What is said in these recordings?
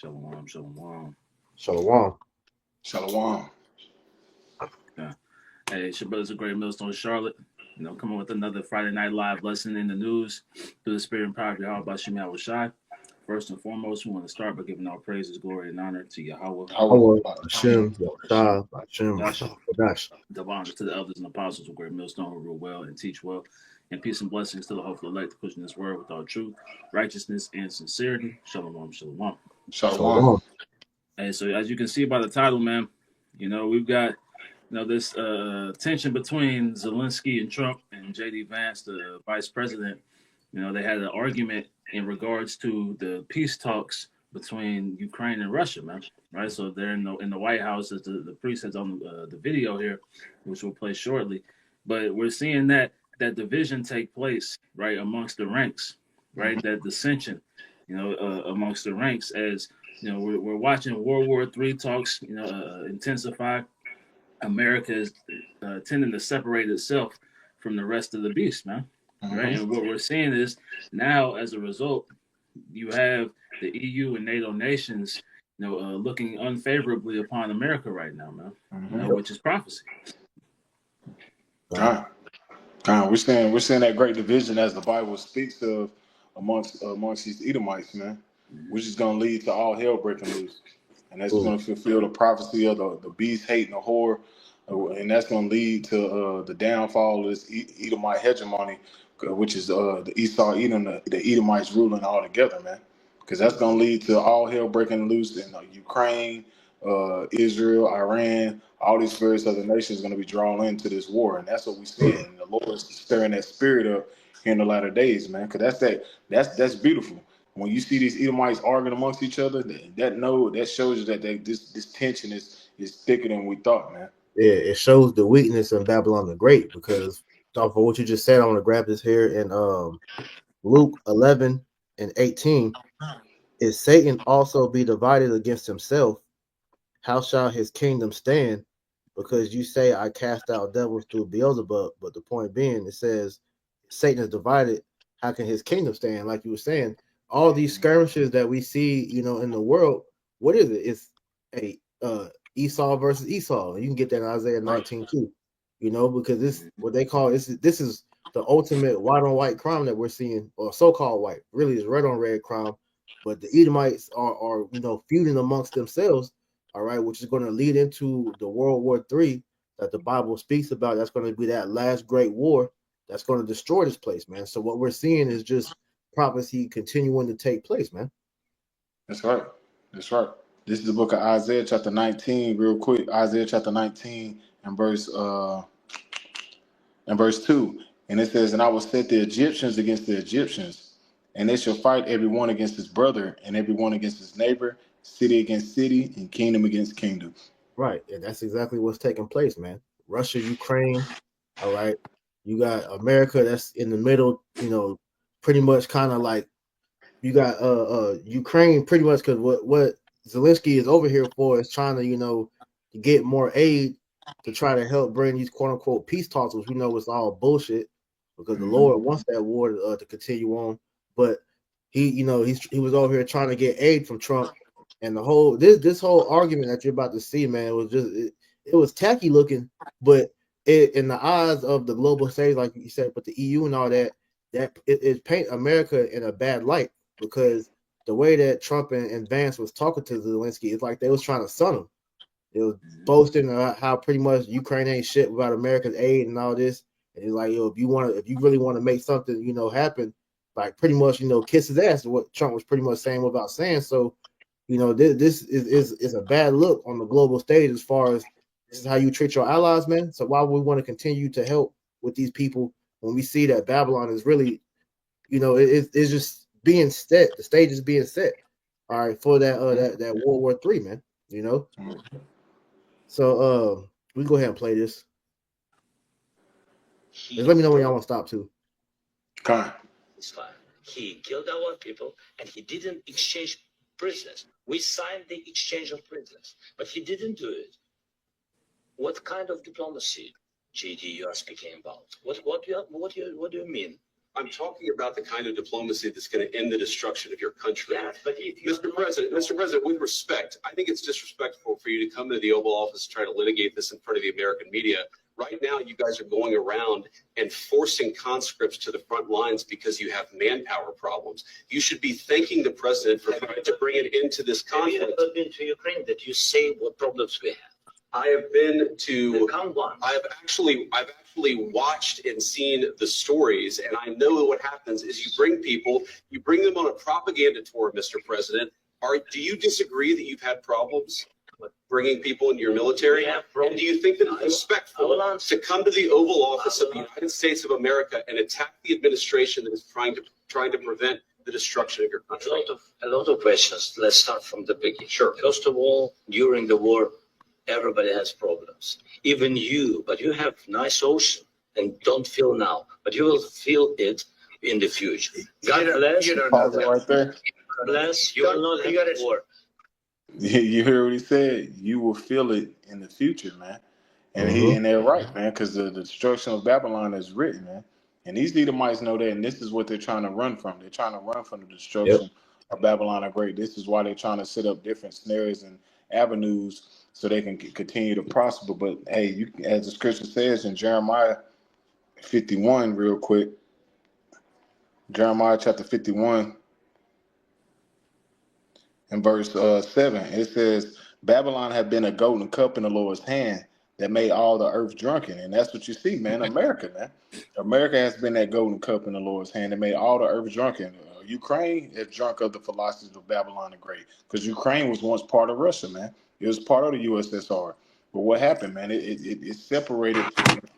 Shalom, shalom. Shalom. Shalom. Yeah. Hey, it's your brother's a great millstone, Charlotte. Coming with another Friday Night Live lesson in the news through the spirit and power of Yahweh Bashim Yahushai. First and foremost, we want to start by giving all praises, glory, and honor to Yahweh. Howard, Hashem, Yahshua, Hashem, Yahshua. Kodash. Double honors to the elders and apostles of great millstone who rule well and teach well. And peace and blessings to the hopeful elect, pushing this word with all truth, righteousness, and sincerity. Shalom, shalom. Shalom. Shalom. Hey, so as you can see by the title, man, we've got this tension between Zelensky and Trump and J.D. Vance, the vice president. They had an argument in regards to the peace talks between Ukraine and Russia, man. Right, so they're in the White House, as the priest says on the video here, which we'll play shortly. But we're seeing that division take place, right, amongst the ranks, right, that dissension, amongst the ranks as we're watching World War III talks, intensify. America is tending to separate itself from the rest of the beast, man. Right, and what we're seeing is now, as a result, you have the EU and NATO nations, looking unfavorably upon America right now, man. Which is prophecy. God, we're seeing that great division as the Bible speaks of amongst these Edomites, man, which is going to lead to all hell breaking loose, and that's going to fulfill the prophecy of the beast hating the whore, and that's going to lead to the downfall of this Edomite hegemony, which is the Esau Edom, the Edomites ruling all together, man, because that's going to lead to all hell breaking loose in Ukraine, Israel, Iran. All these various other nations are going to be drawn into this war, and that's what we see. And the Lord is stirring that spirit up here in the latter days, man. Because that's beautiful. When you see these Edomites arguing amongst each other, that shows you that this tension is thicker than we thought, man. Yeah, it shows the weakness in Babylon the Great, because off of what you just said, I want to grab this here in Luke 11:18. If Satan also be divided against himself, how shall his kingdom stand? Because you say, I cast out devils through Beelzebub, but the point being, it says Satan is divided. How can his kingdom stand? Like you were saying, all these skirmishes that we see, in the world, what is it? It's a Esau versus Esau. You can get that in Isaiah 19:2. Because this what they call this is the ultimate white on white crime that we're seeing, or so-called white, really is red on red crime. But the Edomites are feuding amongst themselves, all right, which is going to lead into the World War III that the Bible speaks about. That's going to be that last great war that's going to destroy this place, man. So what we're seeing is just prophecy continuing to take place, man. That's right. That's right. This is the book of Isaiah chapter 19, real quick. Isaiah chapter 19 and verse 2. And it says, and I will set the Egyptians against the Egyptians, and they shall fight every one against his brother, and every one against his neighbor, city against city, and kingdom against kingdom. Right. And that's exactly what's taking place, man. Russia, Ukraine, all right. You got America that's in the middle, pretty much kind of like you got Ukraine pretty much, because what Zelensky is over here for is trying to, to get more aid to try to help bring these quote unquote peace talks, which we know is all bullshit, because the Lord wants that war to continue on. But he was over here trying to get aid from Trump, and the whole this whole argument that you're about to see, man, was just it was tacky looking, but in the eyes of the global stage, like you said, but the EU and all that it paint America in a bad light, because the way that Trump and Vance was talking to Zelensky, it's like they was trying to son him. It was boasting about how pretty much Ukraine ain't shit without America's aid and all this. And he's like, if you really want to make something, happen, like pretty much, kiss his ass, what Trump was pretty much saying without saying. So, this is a bad look on the global stage, as far as this is how you treat your allies, man. So why would we want to continue to help with these people when we see that Babylon is really, it's just being set. The stage is being set, all right, for that World War III, man. So we can go ahead and play this. Just let me know when y'all want to stop too. Okay. It's fine. He killed our people, and he didn't exchange prisoners. We signed the exchange of prisoners, but he didn't do it. What kind of diplomacy, JD, you are speaking about? What do you mean? I'm talking about the kind of diplomacy that's going to end the destruction of your country. Yeah, but Mr. President, with respect, I think it's disrespectful for you to come to the Oval Office and try to litigate this in front of the American media. Right now, you guys are going around and forcing conscripts to the front lines because you have manpower problems. You should be thanking the president for trying to bring it into this conflict. Have you ever been to Ukraine that you say what problems we have? I have been to. Come on. I've actually watched and seen the stories, and I know what happens is you bring them on a propaganda tour, Mr. President. Do you disagree that you've had problems bringing people into your military? And do you think that it's respectful to come to the Oval Office of the United States of America and attack the administration that is trying to prevent the destruction of your country? A lot of questions. Let's start from the beginning. Sure. First of all, during the war, everybody has problems. Even you, but you have nice ocean and don't feel now, but you will feel it in the future. God bless. You don't know that. Right there. Bless. You will not have war. You hear what he said? You will feel it in the future, man. And and they're right, man, because the destruction of Babylon is written, man. And these Edomites know that, and this is what they're trying to run from. They're trying to run from the destruction of Babylon the Great. This is why they're trying to set up different snares and avenues so they can continue to prosper. But hey, as the scripture says in Jeremiah 51, real quick, Jeremiah chapter 51 and verse 7, it says, Babylon had been a golden cup in the Lord's hand that made all the earth drunken. And that's what you see, man. America, man. America has been that golden cup in the Lord's hand that made all the earth drunken. Ukraine is drunk of the philosophies of Babylon the Great, because Ukraine was once part of Russia, man. It was part of the USSR. But what happened, man? It separated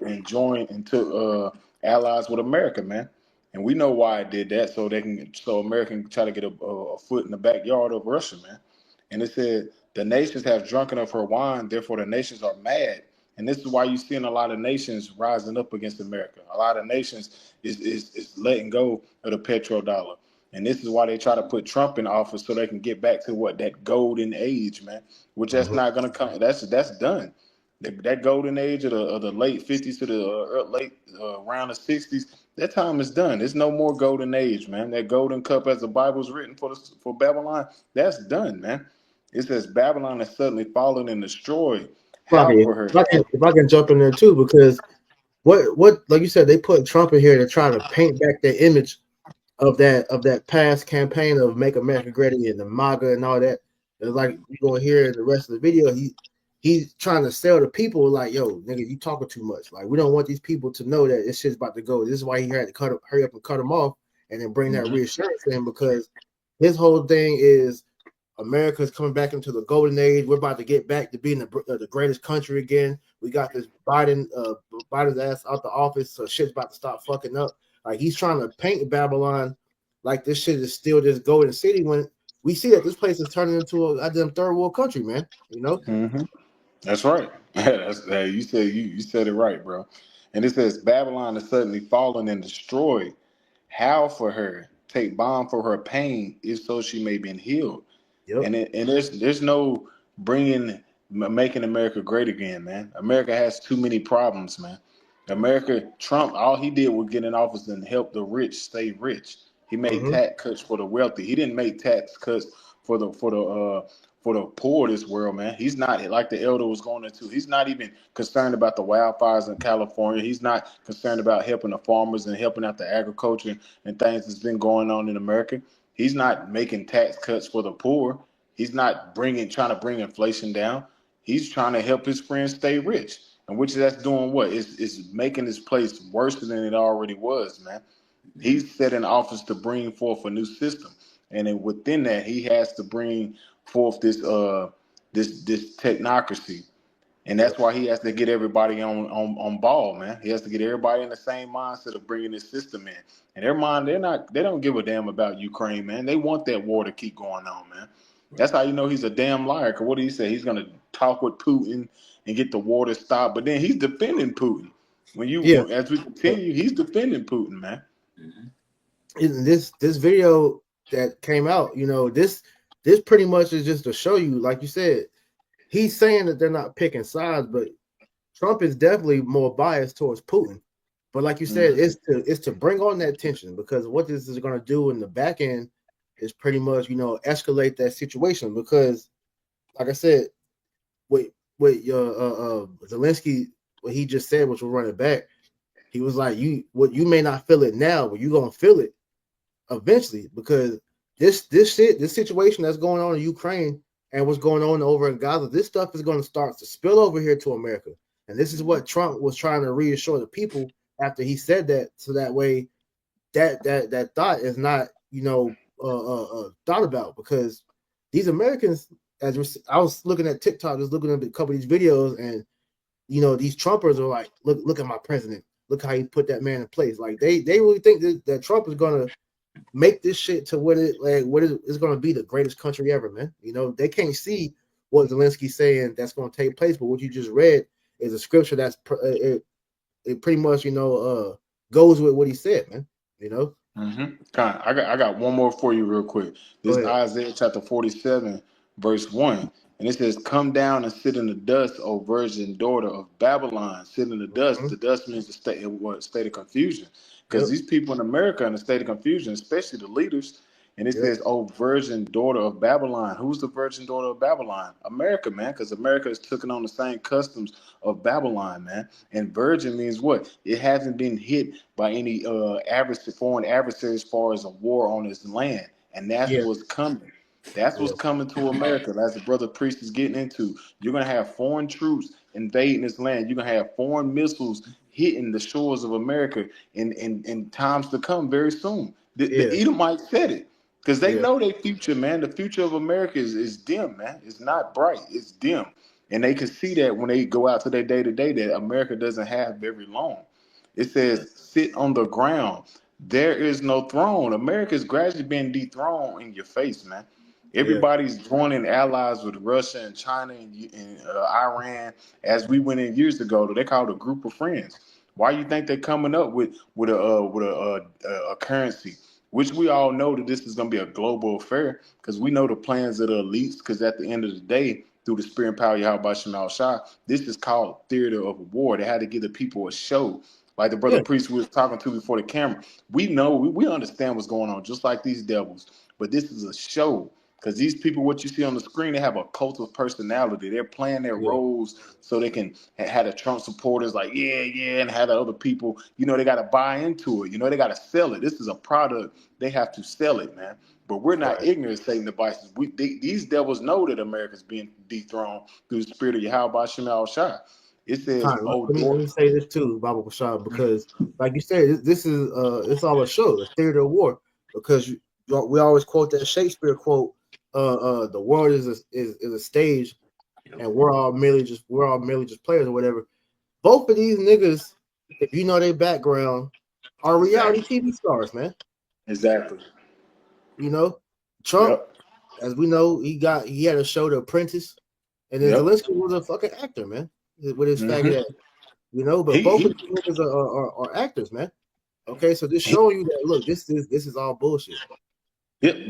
and joined and took allies with America, man. And we know why it did that, so America can try to get a foot in the backyard of Russia, man. And it said, the nations have drunken of her wine, therefore the nations are mad. And this is why you're seeing a lot of nations rising up against America. A lot of nations is letting go of the petrodollar. And this is why they try to put Trump in office, so they can get back to that golden age, man. Which that's not going to come. That's done. That golden age of the late 50s to the late around the 60s, that time is done. There's no more golden age, man. That golden cup, as the Bible's written for Babylon, that's done, man. It says Babylon has suddenly fallen and destroyed. How for her? If I can jump in there too, because what like you said, they put Trump in here to try to paint back the image of that past campaign of Make America Great and the MAGA and all that. It's like you're gonna hear in the rest of the video, he's trying to sell to people like, yo, nigga, you talking too much. Like, we don't want these people to know that this shit's about to go. This is why he had to hurry up and cut him off and then bring that reassurance to him, because his whole thing is America's coming back into the golden age. We're about to get back to being the greatest country again. We got this Biden's ass out the office, so shit's about to stop fucking up. Like, he's trying to paint Babylon like this shit is still this golden city, when we see that this place is turning into a goddamn third world country, man. You know? Mm-hmm. That's right. You said it right, bro. And it says Babylon is suddenly fallen and destroyed. How for her? Take balm for her pain, if so she may be healed. Yep. And there's no making America great again, man. America has too many problems, man. Trump, all he did was get in office and help the rich stay rich. He made tax cuts for the wealthy. He didn't make tax cuts for the poor of this world, man. He's not, like the elder was going into, he's not even concerned about the wildfires in California. He's not concerned about helping the farmers and helping out the agriculture and things that's been going on in America. He's not making tax cuts for the poor. He's not trying to bring inflation down. He's trying to help his friends stay rich. And which that's doing what? It's making this place worse than it already was, man. He's set in office to bring forth a new system. And then within that, he has to bring forth this technocracy. And that's why he has to get everybody on ball, man. He has to get everybody in the same mindset of bringing this system in. And their mind, they don't give a damn about Ukraine, man. They want that war to keep going on, man. That's how you know he's a damn liar. Because what did he say? He's going to talk with Putin and get the war to stop. But then he's defending Putin. As we continue, he's defending Putin, man. This video that came out, you know, this pretty much is just to show you, like you said, he's saying that they're not picking sides, but Trump is definitely more biased towards Putin. But like you said, it's to bring on that tension, because what this is going to do in the back end is pretty much, escalate that situation. Because like I said, what Zelensky, what he just said, which we're running back, he was like, you may not feel it now, but you're gonna feel it eventually, because this situation that's going on in Ukraine and what's going on over in Gaza, this stuff is going to start to spill over here to America. And this is what Trump was trying to reassure the people after he said that, so that way that thought is not, thought about, because these Americans, I was looking at TikTok, just looking at a couple of these videos, and these Trumpers are like, look at my president, look how he put that man in place. Like they really think that Trump is gonna make this shit to what it's gonna be the greatest country ever, man. They can't see what Zelensky's saying that's gonna take place, but what you just read is a scripture that's it pretty much goes with what he said, man. I got one more for you real quick. This is Isaiah chapter 47, verse 1. And it says, "Come down and sit in the dust, O virgin daughter of Babylon." Sit in the dust. The dust means the state of confusion. Because these people in America are in a state of confusion, especially the leaders. And it says, "Oh, virgin daughter of Babylon." Who's the virgin daughter of Babylon? America, man, because America is taking on the same customs of Babylon, man. And virgin means what? It hasn't been hit by any foreign adversary as far as a war on its land. And that's what's coming. That's what's coming to America. That's the brother priest is getting into. You're going to have foreign troops invading this land. You're going to have foreign missiles hitting the shores of America in times to come very soon. The Edomites said it. Because they know their future, man. The future of America is dim, man. It's not bright. It's dim. And they can see that when they go out to their day-to-day, that America doesn't have very long. It says, "Sit on the ground. There is no throne." America is gradually being dethroned in your face, man. Everybody's joining allies with Russia and China and Iran, as we went in years ago. They called a group of friends. Why you think they're coming up with a currency? Which we all know that this is going to be a global affair, because we know the plans of the elites. Because at the end of the day, through the spirit and power of Yahweh Shemal Shah, this is called theater of war. They had to give the people a show. Like the brother priest we was talking to before the camera. We know, we understand what's going on, just like these devils. But this is a show. Because these people, what you see on the screen, they have a cult of personality. They're playing their roles so they can have the Trump supporters like, and have the other people, they got to buy into it. They got to sell it. This is a product. They have to sell it, man. But we're not ignorant of Satan devices. These devils know that America's being dethroned through the spirit of Yahweh Shemal Shah. It says, "Oh, let me say this too, Baba Bashar, because like you said, this is it's all a show, a theater of war. Because we always quote that Shakespeare quote, "The world is a stage, and we're all merely just players," or whatever. Both of these niggas, if you know their background, are reality TV stars, man. Exactly. Trump, as we know, he had a show, The Apprentice, and then Zelensky was a fucking actor, man, with his faggot ass. But both of these niggas are actors, man. Okay, so this showing you that, look, this is all bullshit.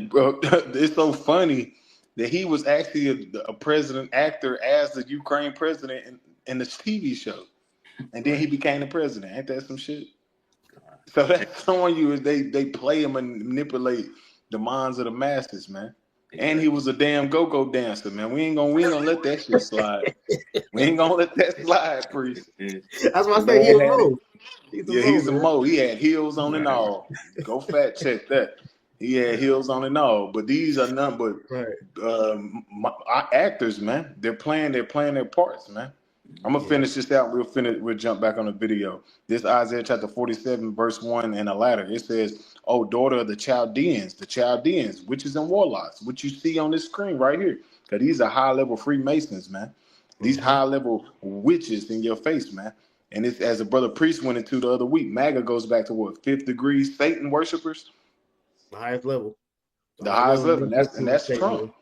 Bro, it's so funny that he was actually a president actor as the Ukraine president in this TV show, and then he became the president. Ain't that some shit? So that's showing you is they play him and manipulate the minds of the masses, man. And he was a damn go-go dancer, man. We ain't gonna let that shit slide. We ain't gonna let that slide, priest. That's why I say he's a mole. He's a mole. He had heels on and all. Go fact check that. He had heels on and all. But these are none but actors, man. They're playing their parts, man. I'm gonna finish this out. We'll jump back on the video. This Isaiah chapter 47, verse 1 and the latter. It says, "Oh, daughter of the Chaldeans, witches and warlocks," which you see on this screen right here. Because these are high-level Freemasons, man. These high-level witches in your face, man. And it's, as a brother priest went into the other week, MAGA goes back to what, fifth degree Satan worshipers? The highest level. The highest level. And that's Trump.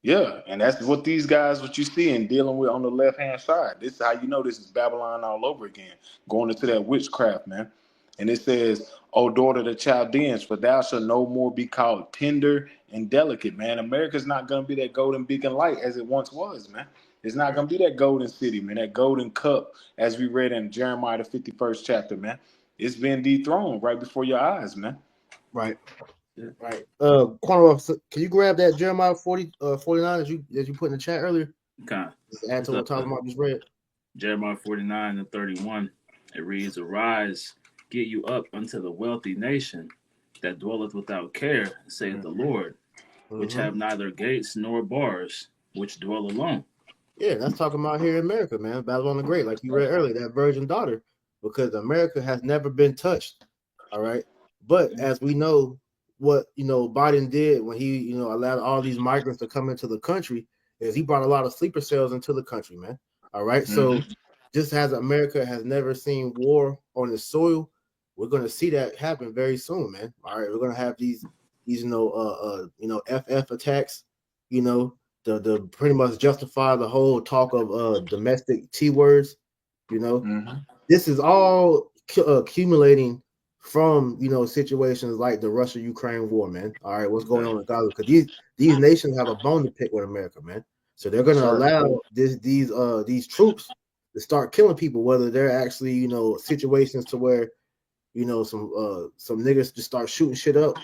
Yeah, and that's what these guys, what you see and dealing with on the left-hand side. This is how you know this is Babylon all over again, going into that witchcraft, man. And it says, "O daughter of the Chaldeans, for thou shalt no more be called tender and delicate," man. America's not going to be that golden beacon light as it once was, man. It's not going to be that golden city, man, that golden cup, as we read in Jeremiah, the 51st chapter, man. it's been dethroned right before your eyes, man. Right. Yeah. Right. Corner, can you grab that Jeremiah 49 as you put in the chat earlier? Okay. Just add to what Tyler just read. Jeremiah 49:31. It reads, "Arise, get you up unto the wealthy nation that dwelleth without care, saith the Lord, which have neither gates nor bars, which dwell alone." Yeah, that's talking about here in America, man. Babylon the Great, like you read earlier, that virgin daughter, because America has never been touched. All right. But as we know, what Biden did when he allowed all these migrants to come into the country is he brought a lot of sleeper cells into the country, man. All right. So just as America has never seen war on its soil, we're gonna see that happen very soon, man. All right, we're gonna have these FF attacks, to pretty much justify the whole talk of domestic T words. This is all accumulating from situations like the Russia-Ukraine war, man. All right, what's going on in Gaza? Because these nations have a bone to pick with America, man. So they're going to allow these troops to start killing people, whether they're actually situations to where some niggas just start shooting shit up,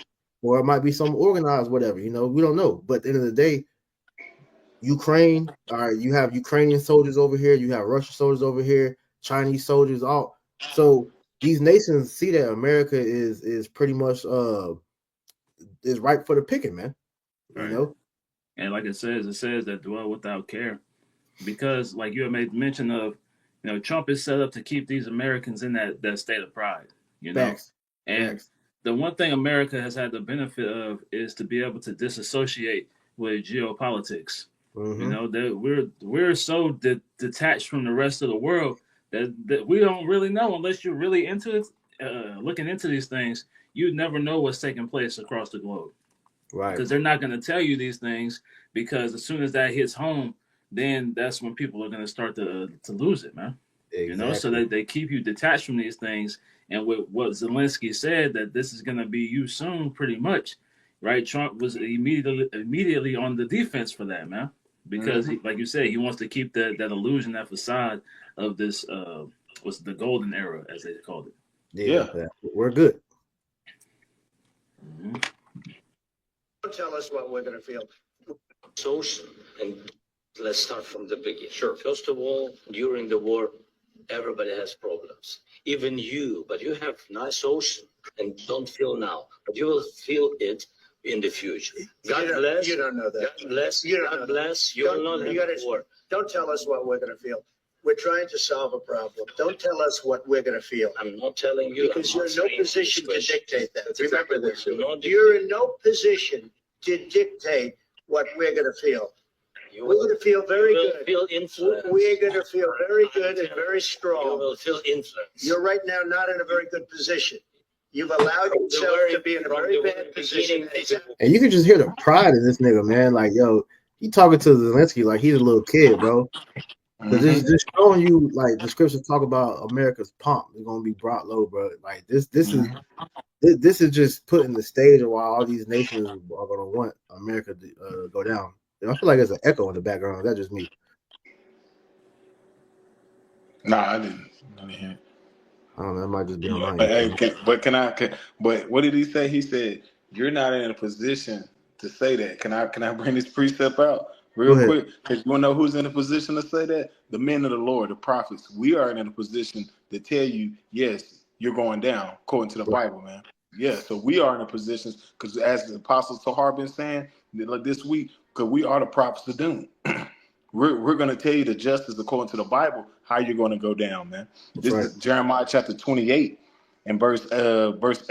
or it might be some organized whatever. We don't know. But at the end of the day, Ukraine, all right, you have Ukrainian soldiers over here, you have Russian soldiers over here, Chinese soldiers, all. So these nations see that America is pretty much is ripe for the picking, man. And like it says that dwell without care, because like you have made mention of, Trump is set up to keep these Americans in that state of pride, Facts. And Facts. The one thing America has had the benefit of is to be able to disassociate with geopolitics. That we're so detached from the rest of the world that we don't really know unless you're really into it, looking into these things. You never know what's taking place across the globe, right? Because they're not going to tell you these things, because as soon as that hits home, then that's when people are going to start to lose it, man. Exactly. So they keep you detached from these things. And with what Zelensky said, that this is going to be you soon, pretty much, right? Trump was immediately on the defense for that, man, because he, like you said, he wants to keep that illusion, that facade of this was the golden era, as they called it. Yeah. We're good. Don't tell us what we're going to feel. Social, and let's start from the beginning. Sure. First of all, during the war, everybody has problems. Even you, but you have nice ocean and don't feel now, but you will feel it in the future. God bless. You don't know that. God bless. God bless. You will not have war. Don't tell us what we're going to feel. We're trying to solve a problem. Don't tell us what we're going to feel. I'm not telling you. Because you're in no position to dictate that. Remember this. You're in no position to dictate what we're going to feel. We're going to feel very good. Feel influence. We're going to feel very good and very strong. You will feel influence. You're right now not in a very good position. You've allowed yourself to be in a very bad position. And you can just hear the pride in this nigga, man. Like, yo, he talking to Zelensky like he's a little kid, bro. Because it's just showing you, like, the scriptures talk about America's pomp is going to be brought low, bro. Like, this is just putting the stage of why all these nations are going to want America to go down. I feel like there's an echo in the background. That's just me. Nah, I didn't hear it. I don't know. That might just be on my end. But what did he say? He said, you're not in a position to say that. Can I bring this precept out real quick? Because you want to know who's in a position to say that? The men of the Lord, the prophets. We are in a position to tell you, yes, you're going down, according to the Bible, man. Yeah, so we are in a position, because as the Apostle Tahar been saying this week, because we are the prophets of doom. We're going to tell you the justice according to the Bible, how you're going to go down, man. This is Jeremiah chapter 28 and verse 8.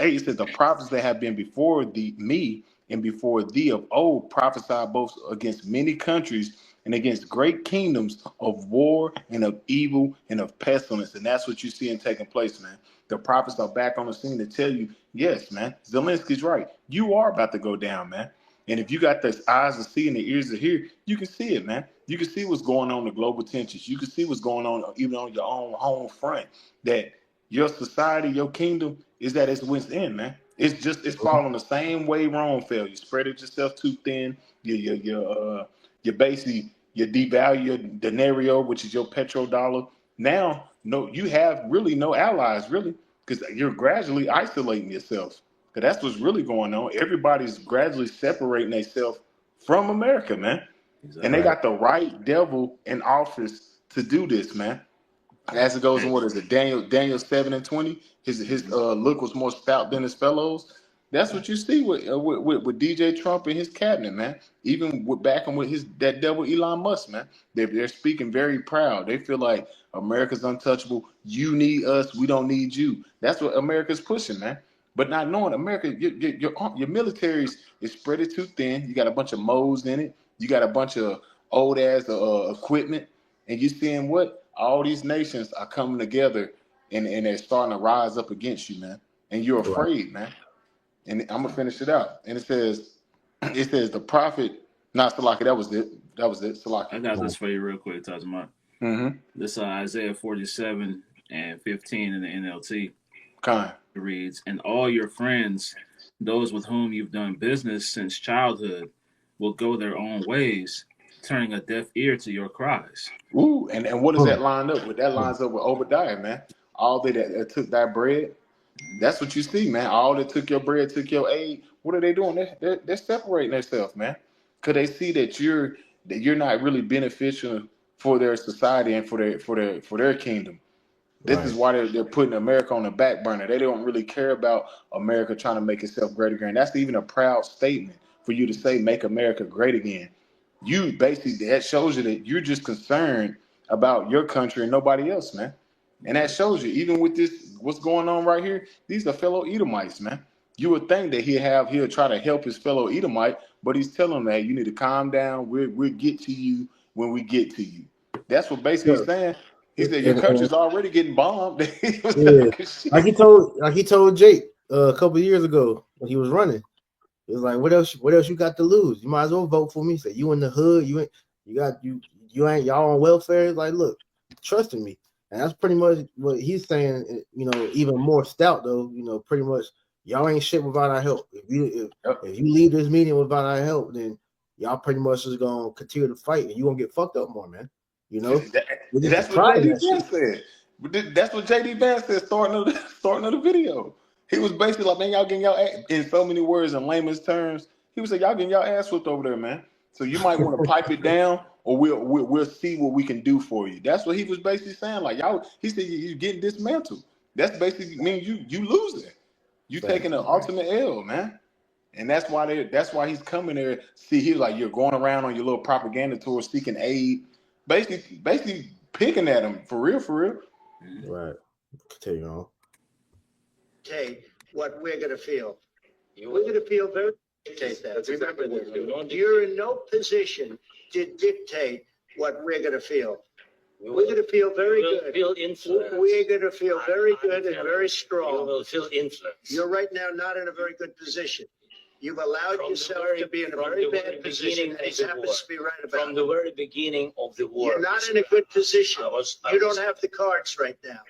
It says, the prophets that have been before me and before thee of old prophesy both against many countries and against great kingdoms of war and of evil and of pestilence. And that's what you're seeing taking place, man. The prophets are back on the scene to tell you, yes, man, Zelensky's right. You are about to go down, man. And if you got the eyes to see and the ears to hear, you can see it, man. You can see what's going on in the global tensions. You can see what's going on even on your own home front. That your society, your kingdom is at its wit's end, man. It's following the same way Rome fell. You spread it yourself too thin. You basically you devalue your denario, which is your petrodollar. Now, you have really no allies, really. because you're gradually isolating yourself. Because that's what's really going on. Everybody's gradually separating themselves from America, man. And they Exactly. Right. got the right devil in office to do this, man. As it goes in, Hey, what is it? Daniel 7:20. His look was more stout than his fellows. That's what you see with DJ Trump and his cabinet, man. Even with backing with his that devil Elon Musk, man. They're speaking very proud. They feel like America's untouchable. You need us. We don't need you. That's what America's pushing, man. But not knowing America, your military is spread it too thin. You got a bunch of modes in it. You got a bunch of old ass equipment, and you seeing what all these nations are coming together, and they're starting to rise up against you, man. And you're Right. afraid, man. And I'm gonna finish it out. And it says the prophet, not Salaki. That was it. That was it. I Salaki. got Right. this for you real quick, Tajima. Mm-hmm. This Isaiah 47 and 15 in the NLT. Kind. It reads, "And all your friends, those with whom you've done business since childhood, will go their own ways, turning a deaf ear to your cries." Ooh, and what does Hmm. that line up with? That lines up with Obadiah, man. All that took that bread. That's what you see, man. All that took your bread, took your aid. What are they doing? They're separating themselves, man. Cause they see that you're not really beneficial for their society and for their kingdom. This is Right. why they're putting America on the back burner. They don't really care about America trying to make itself great again. That's even a proud statement for you to say, "Make America great again." You basically that shows you that you're just concerned about your country and nobody else, man. And that shows you, even with this, what's going on right here. These are fellow Edomites, man. You would think that he'll try to help his fellow Edomite, but he's telling them, "Hey, you need to calm down. We'll get to you when we get to you." That's what basically he's Yeah. saying. He said, "Your And country's already getting bombed." He was yeah, talking like shit. he told Jake a couple of years ago when he was running. It was like, what else? What else you got to lose? You might as well vote for me. He said, you in the hood, you ain't y'all on welfare. It's like, look, trust in me, and that's pretty much what he's saying. Even more stout though. Pretty much y'all ain't shit without our help. If you leave this meeting without our help, then y'all pretty much just gonna continue to fight, and you gonna get fucked up more, man. You know, we're just That's what decrying JD that shit. Vance said. That's what JD Vance said starting of the video. He was basically like, "Man, y'all getting y'all ass, in so many words in layman's terms." He was like, "Y'all getting y'all ass whooped over there, man. So you might want to pipe it down, or we'll see what we can do for you." That's what he was basically saying. Like y'all, he said you getting dismantled. That's basically mean you losing. You taking Facts, an ultimate L, man. And that's why he's coming there. See, he was like, "You're going around on your little propaganda tour seeking aid," basically picking at him for real, for real. Mhm. right? Continue on. Dictate what we're going to feel. We're going to feel very dictate that. That's exactly what we're doing. You're in no position to dictate what we're going to feel. We're going to feel very good. Feel influence. We're going to feel very good and very strong. You will feel influence. You're right now not in a very good position. You've allowed yourself to be in a very bad position, and he happens to be right about From it. the very beginning of the war. You're not in a good position. You don't have the cards right now.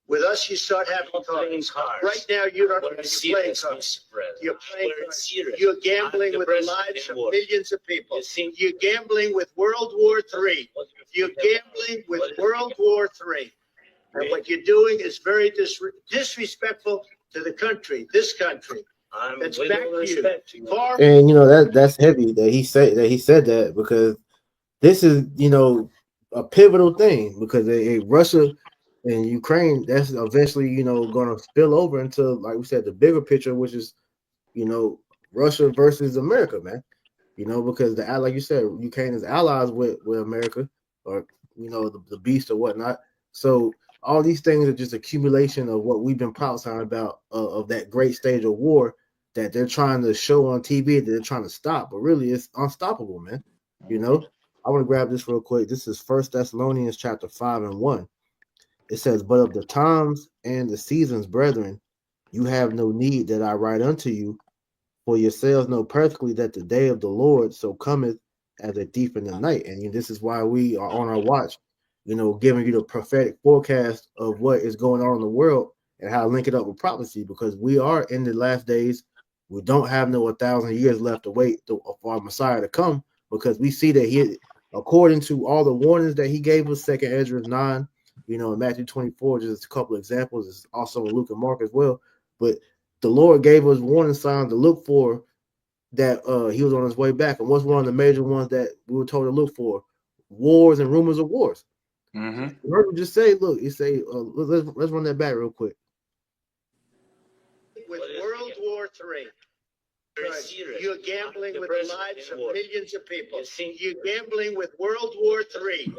With us, you start having cards. Right now, you don't have to play cards. You're playing cards. You're gambling with the lives of millions of people. You're gambling with World War III. You're gambling with World War III. And what you're doing is very disrespectful to the country, this country. It's back to you. Far And that's heavy that he said that, because this is a pivotal thing, because Russia and Ukraine, that's eventually going to spill over into, like we said, the bigger picture, which is Russia versus America, man. Because like you said, Ukraine is allies with America, or the beast or whatnot. So all these things are just accumulation of what we've been prophesying about, of that great stage of war that they're trying to show on TV, that they're trying to stop, but really it's unstoppable, man. I want to grab this real quick. This is 1 Thessalonians chapter 5:1. It says, "But of the times and the seasons, brethren, you have no need that I write unto you, for yourselves know perfectly that the day of the Lord so cometh as a thief in the night." And this is why we are on our watch, giving you the prophetic forecast of what is going on in the world and how to link it up with prophecy, because we are in the last days. We don't have 1,000 years left to wait for our Messiah to come, because we see that he, according to all the warnings that he gave us, 2 Ezra 9, In Matthew 24, just a couple of examples. It's also in Luke and Mark as well. But the Lord gave us warning signs to look for that he was on his way back. And what's one of the major ones that we were told to look for? Wars and rumors of wars. Mm-hmm. You heard him just say, look, he say, let's run that back real quick. With World War III. You're gambling with the lives of millions of people. You're gambling with World War III.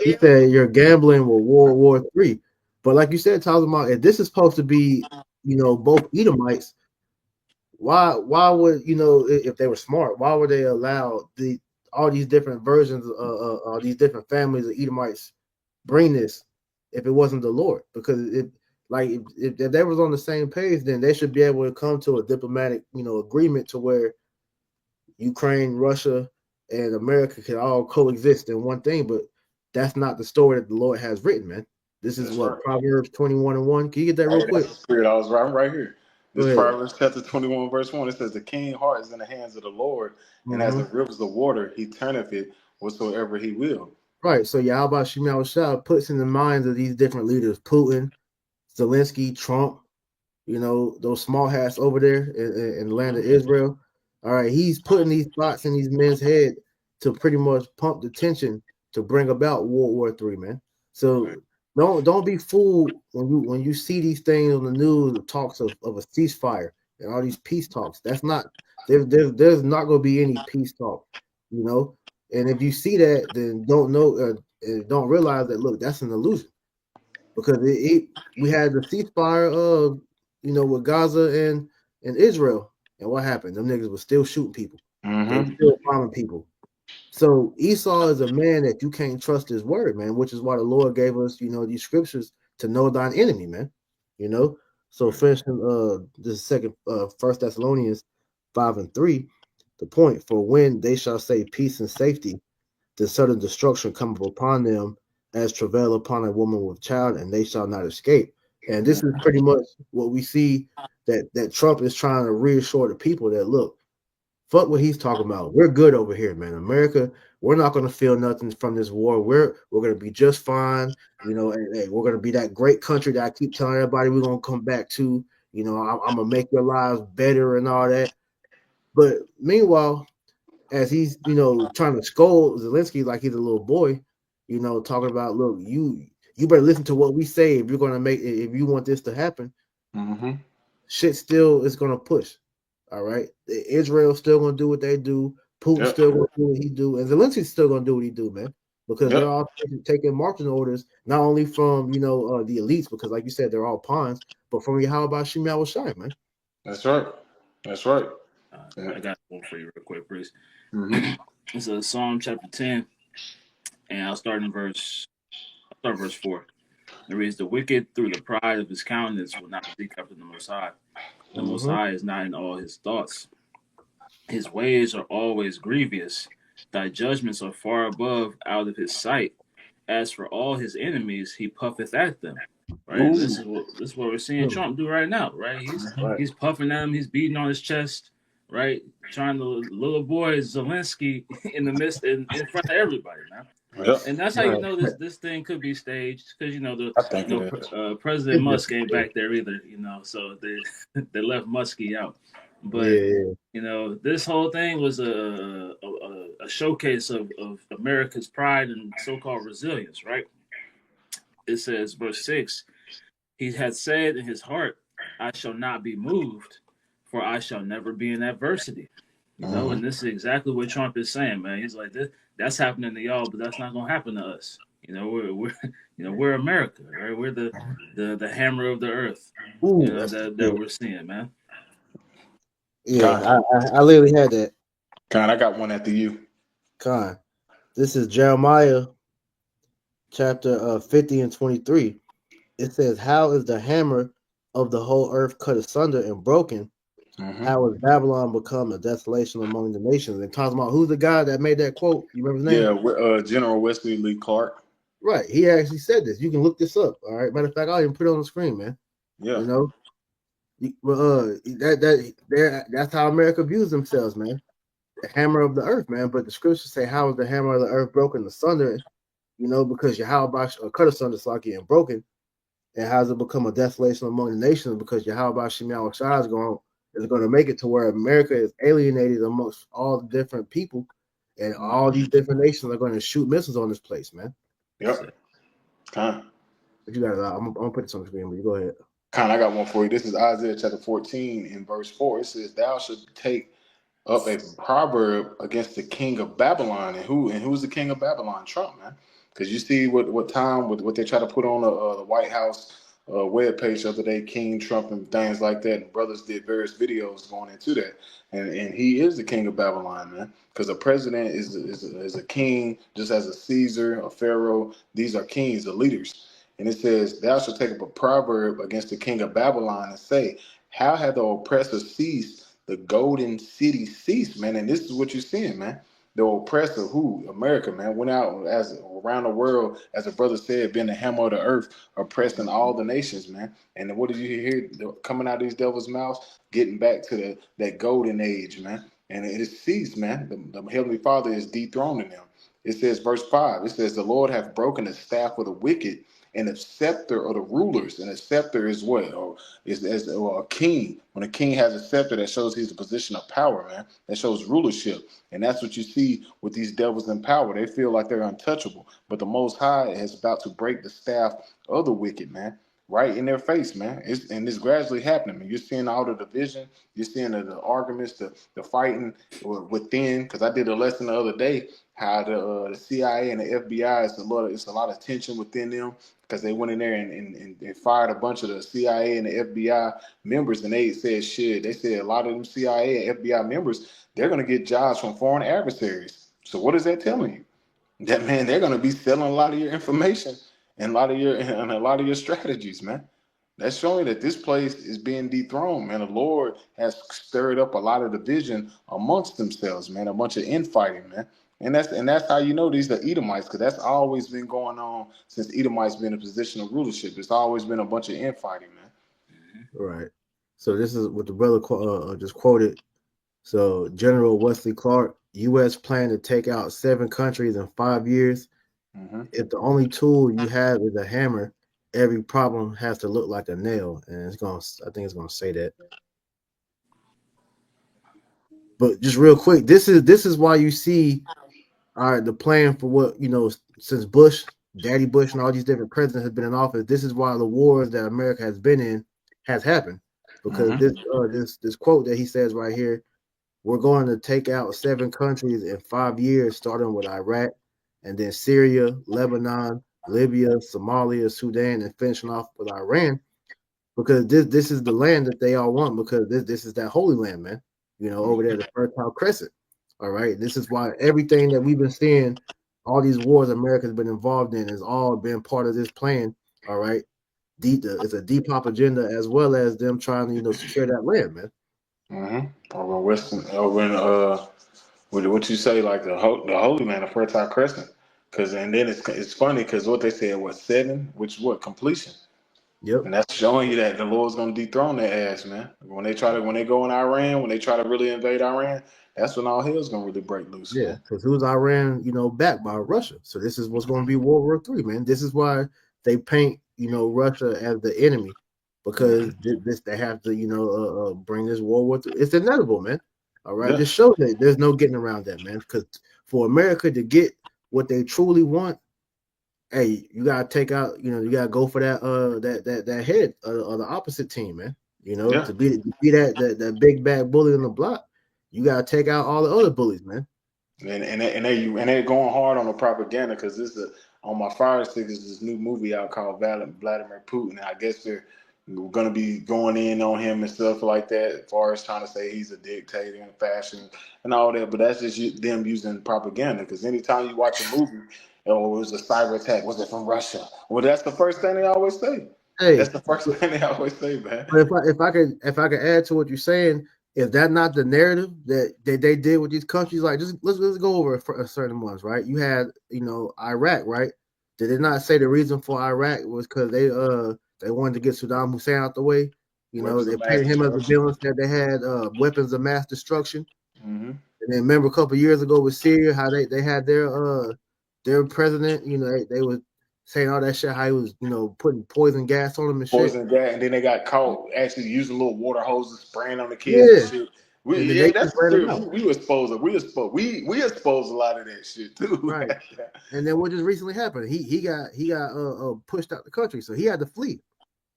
He said you're gambling with World War III. But like you said, Talmud, if this is supposed to be, both Edomites, why would, if they were smart, why would they allow all these different versions of these different families of Edomites bring this if it wasn't the Lord? Because if they was on the same page, then they should be able to come to a diplomatic, agreement to where Ukraine, Russia, and America can all coexist in one thing. But that's not the story that the Lord has written, man. This is Right. Proverbs 21:1. Can you get that real quick? Spirit, I'm right here. This Go ahead. Proverbs chapter 21, verse 1. It says, "The king's heart is in the hands of the Lord, and as the rivers of water, he turneth it whatsoever he will." Right. So Yahweh Shemel Shah puts in the minds of these different leaders, Putin, Zelensky, Trump, those small hats over there in the land of Israel. All right, he's putting these thoughts in these men's head to pretty much pump the tension to bring about World War III, man. So don't be fooled when you see these things on the news, the talks of a ceasefire and all these peace talks. That's not there's not going to be any peace talk, And if you see that, then don't realize that. Look, that's an illusion, because we had the ceasefire of with Gaza and Israel, and what happened? Them niggas were still shooting people. They were still bombing people. So Esau is a man that you can't trust his word, man, which is why the Lord gave us, these scriptures to know thine enemy, man. So finishing this second 1 Thessalonians 5:3, the point, for when they shall say peace and safety, then sudden destruction cometh upon them as travail upon a woman with child, and they shall not escape. And this is pretty much what we see that Trump is trying to reassure the people that, look, fuck what he's talking about. We're good over here, man. America, we're not going to feel nothing from this war. We're going to be just fine, and we're going to be that great country that I keep telling everybody we're going to come back to. I'm going to make your lives better and all that. But meanwhile, as he's, trying to scold Zelensky like he's a little boy, talking about, look, you better listen to what we say if you want this to happen. Shit still is going to push. All right. Israel's still going to do what they do. Putin's still going to do what he do. And Zelensky's still going to do what he do, man. Because they're all taking marching orders, not only from, the elites, because like you said, they're all pawns, but from Yahweh Shemel Shai, man. That's right. I got one for you real quick, please. It's a Psalm chapter 10, and I'll start verse 4. It reads, "The wicked through the pride of his countenance will not seek after the Most High. The Most High is not in all his thoughts. His ways are always grievous. Thy judgments are far above out of his sight. As for all his enemies, he puffeth at them." Right? This is what we're seeing Trump do right now, right? He's puffing at him, he's beating on his chest, right? Trying to little boy Zelensky in the midst in front of everybody, man. And that's how you know this thing could be staged, because President Musk ain't back there either, so they left Muskie out. But this whole thing was a showcase of America's pride and so-called resilience, right? It says, verse 6, "He had said in his heart, I shall not be moved, for I shall never be in adversity." And this is exactly what Trump is saying, man. He's like, that's happening to y'all, but that's not gonna happen to us. We're America, right? We're the hammer of the earth. That we're seeing, man. Yeah, I literally had that. Con, I got one after you. Con, this is Jeremiah chapter 50 and 23. It says, "How is the hammer of the whole earth cut asunder and broken? How has Babylon become a desolation among the nations?" And talks about, who's the guy that made that quote? You remember his name? Yeah, General Wesley Lee Clark. Right. He actually said this. You can look this up. All right. Matter of fact, I'll even put it on the screen, man. Yeah. That's how America views themselves, man. The hammer of the earth, man. But the scriptures say, "How is the hammer of the earth broken asunder because Yahweh Kurdistan is like getting broken, and has it become a desolation among the nations because Yahweh Shemiah Shai is going to make it to where America is alienated amongst all the different people, and all these different nations are going to shoot missiles on this place, man. Yep. Kind. But you got it. I'm gonna put this on the screen, but you go ahead. I got one for you. This is Isaiah chapter 14 in verse 4. It says, "Thou shalt take up a proverb against the king of Babylon." And who's the king of Babylon? Trump, man. Because you see what they try to put on the White House webpage the other day, King Trump and things like that. And brothers did various videos going into that. And he is the king of Babylon, man. Because a president is a king, just as a Caesar, a Pharaoh. These are kings, the leaders. And it says, "Thou shalt take up a proverb against the king of Babylon and say, how hath the oppressor ceased? The golden city ceased," man. And this is what you're seeing, man. The oppressor, who America, man, went out as around the world, as a brother said, being the hammer of the earth, oppressing all the nations, man. And what did you hear coming out of these devils' mouths? Getting back to that golden age, man. And it is ceased, man. The Heavenly Father is dethroning them. It says, verse 5, it says, "The Lord hath broken the staff of the wicked, and the scepter of the rulers." And a scepter is what? Or is as a king. When a king has a scepter, that shows he's a position of power, man. That shows rulership. And that's what you see with these devils in power. They feel like they're untouchable. But the Most High is about to break the staff of the wicked, man. Right in their face, man. It's gradually happening. Man. You're seeing all the division. You're seeing the arguments, the fighting within. Because I did a lesson the other day how the CIA and the FBI it's a lot of tension within them because they went in there and fired a bunch of the CIA and the FBI members, and they said shit. They said a lot of them CIA and FBI members, they're gonna get jobs from foreign adversaries. So what is that telling you? That, man, they're gonna be selling a lot of your information and a lot of your strategies, man. That's showing that this place is being dethroned, man. The Lord has stirred up a lot of division amongst themselves, man. A bunch of infighting, man. And that's how you know these are Edomites, because that's always been going on since Edomites been in a position of rulership. It's always been a bunch of infighting, man. Right. So this is what the brother just quoted. So General Wesley Clark, U.S. plan to take out 7 countries in 5 years. Mm-hmm. If the only tool you have is a hammer, every problem has to look like a nail. And I think it's gonna say that. But just real quick, this is why you see the plan for what, since Bush, Daddy Bush, and all these different presidents have been in office. This is why the wars that America has been in has happened, because this quote that he says right here, we're going to take out 7 countries in 5 years, starting with Iraq, and then Syria, Lebanon, Libya, Somalia, Sudan, and finishing off with Iran, because this is the land that they all want, because this is that holy land, man. Over there, the Fertile Crescent. All right. This is why everything that we've been seeing, all these wars America's been involved in, has all been part of this plan. All right. It's a depop agenda, as well as them trying to, secure that land, man. Mm-hmm. Over in what you say, like the Holy Land, the Fertile Crescent. And then it's funny because what they said, 7, which completion. Yep. And that's showing you that the Lord's gonna dethrone their ass, man. When they go in Iran, when they try to really invade Iran, that's when all hell's gonna really break loose, Yeah, man. because who's Iran, backed by Russia. So this is what's going to be World War III, man. This is why they paint, Russia as the enemy, because they have to, bring this World War III. It's inevitable, man. All right, this shows that there's no getting around that, man. Because for America to get what they truly want, hey, you gotta take out, you gotta go for that head of the opposite team, man. To be that big bad bully on the block, you gotta take out all the other bullies, man. And they're going hard on the propaganda, because on my Fire Stick is this new movie out called Vladimir Putin. I guess they're going to be going in on him and stuff like that, as far as trying to say he's a dictator and fashion and all that. But that's just them using propaganda, because anytime you watch a movie, oh, it was a cyber attack, was it from Russia? Well, that's the first thing they always say. Hey, that's the first thing they always say, man. But if I could add to what you're saying, is that not the narrative that they did with these countries? Like, just let's go over a certain ones, right? You had Iraq, right? Did it not say the reason for Iraq was because they wanted to get Saddam Hussein out the way? They painted him as a villain, that they had weapons of mass destruction. Mm-hmm. And then remember a couple of years ago with Syria, how they had their their president, they were saying all that shit, how he was, putting poison gas on them and shit. Poison gas, and then they got caught actually using little water hoses, spraying on the kids and Yeah. shit. And then they That's just ran them serious. out. We expose it. We expose a lot of that shit too. Right. And then what just recently happened? He got pushed out the country, so he had to flee.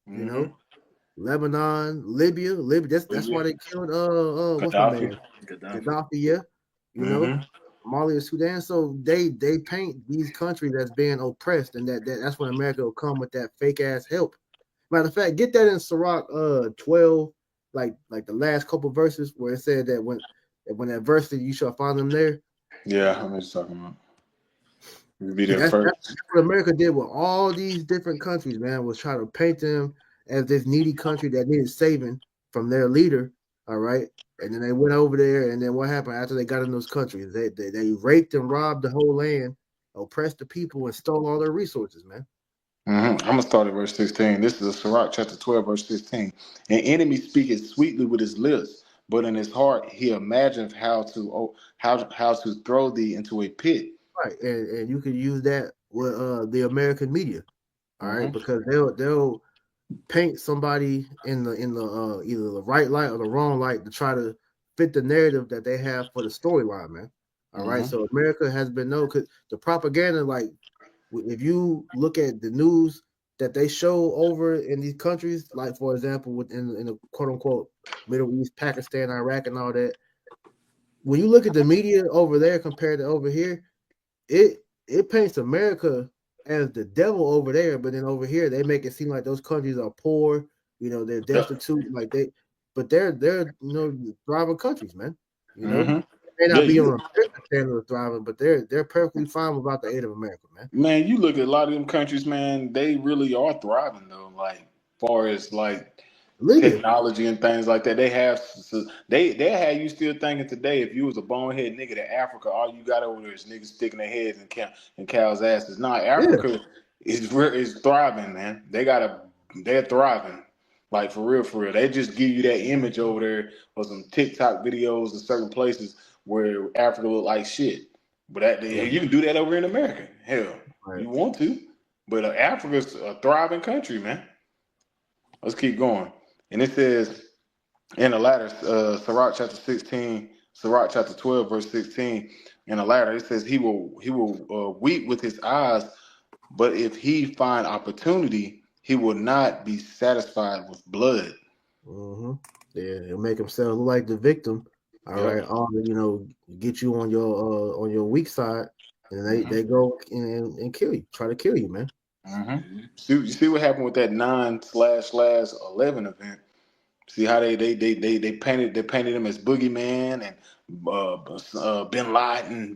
You know, Lebanon, Libya. That's why they killed what's my Gaddafi. man? Gaddafi, yeah. You know, Mali and Sudan. So they paint these countries as being oppressed, and that's when America will come with that fake ass help. Matter of fact, get that in Sirach 12, like the last couple verses where it said that when adversity you shall find them there. Yeah, I'm just talking about. We'll be there That's first. what America did with all these different countries, man, was try to paint them as this needy country that needed saving from their leader. All right. And then they went over there, and then what happened after they got in those countries? They raped and robbed the whole land, oppressed the people, and stole all their resources, man. I'm gonna start at verse 16. This is a Sirach chapter 12, verse 16. An enemy speaketh sweetly with his lips, but in his heart he imagines how to throw thee into a pit. Right. And you can use that with the American media. All right, Mm-hmm. because they'll paint somebody in the either the right light or the wrong light to try to fit the narrative that they have for the storyline, man. All right, so America has been known because the propaganda, like if you look at the news that they show over in these countries, like for example, in the quote unquote Middle East, Pakistan, Iraq, and all that, when you look at the media over there compared to over here, it paints America as the devil over there, but then over here they make it seem like those countries are poor, they're destitute, but they're thriving countries, man. They may not be on a business standard of thriving, but they're perfectly fine without the aid of America, man. Man, you look at a lot of them countries, man, they really are thriving though. Like far as like Libya, technology and things like that. They have you still thinking today if you was a bonehead nigga to Africa, all you got over there is niggas sticking their heads in cows' asses. Nah, yeah, Africa is thriving, man. They're thriving. Like for real, for real. They just give you that image over there of some TikTok videos in certain places where Africa look like shit. But you can do that over in America. Hell, right. you want to. But Africa's a thriving country, man. Let's keep going. And it says in the latter, Sirach chapter 16, Sirach chapter 12, verse 16, in the latter, it says he will weep with his eyes, but if he find opportunity, he will not be satisfied with blood. Mm-hmm. Yeah, he'll make himself look like the victim. All Yep. right, all get you on your weak side, and they go and kill you, try to kill you, man. You see what happened with that 9/11 event. See how they painted him as boogeyman and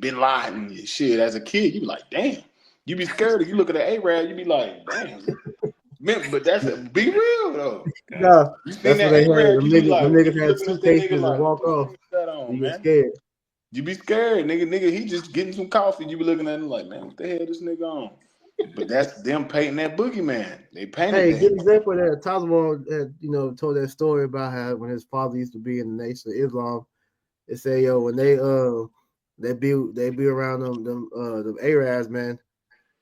Bin Laden shit. As a kid, you be like, damn. You be scared. You look at the Arab, you be like, damn. Man, but that's be real though. No, You seen that's what that they had. Arab, you be Them like, you niggas be had looking at that suitcases nigga and like, what walk the fuck off. you got on, You get man? scared. You be scared, nigga. He just getting some coffee. You be looking at him like, man, what the hell this nigga on? But that's them painting that boogeyman. They painted Hey, good that. example of that. Taliban had, told that story about how when his father used to be in the Nation of Islam, they say, yo, when they be around them Arabs, man,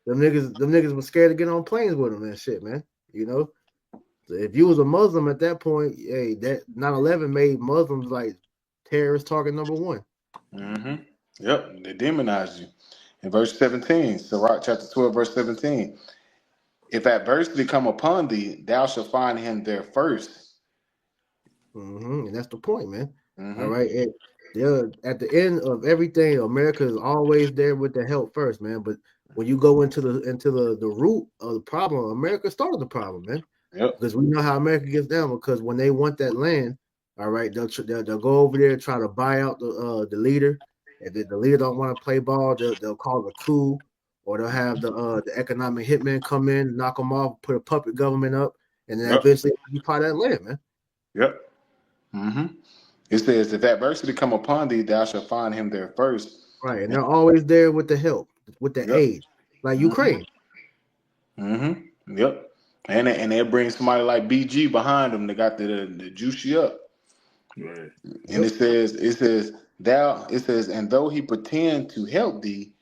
them niggas was scared to get on planes with them and shit, man. So if you was a Muslim at that point, hey, that 9/11 made Muslims like terrorist target number one. Yep, they demonized you. In verse 17, Sirach chapter 12, verse 17. If adversity come upon thee, thou shalt find him there 1st. And that's the point, man. All right. They're at the end of everything, America is always there with the help first, man. But when you go into the root of the problem, America started the problem, man. Yep. Because we know how America gets down. Because when they want that land, all right, they'll go over there and try to buy out the leader. And if the leader don't want to play ball, they'll call a coup, or they'll have the economic hitman come in, knock them off, put a puppet government up, and then Yep. eventually occupy that land, man. Yep. It says, if adversity come upon thee, thou shalt find him there 1st. Right, and they're always there with the help, with the Yep. aid, like Ukraine. Yep. And they'll bring somebody like BG behind them that got the juice you up. Right. And it says, and though he pretend to help thee,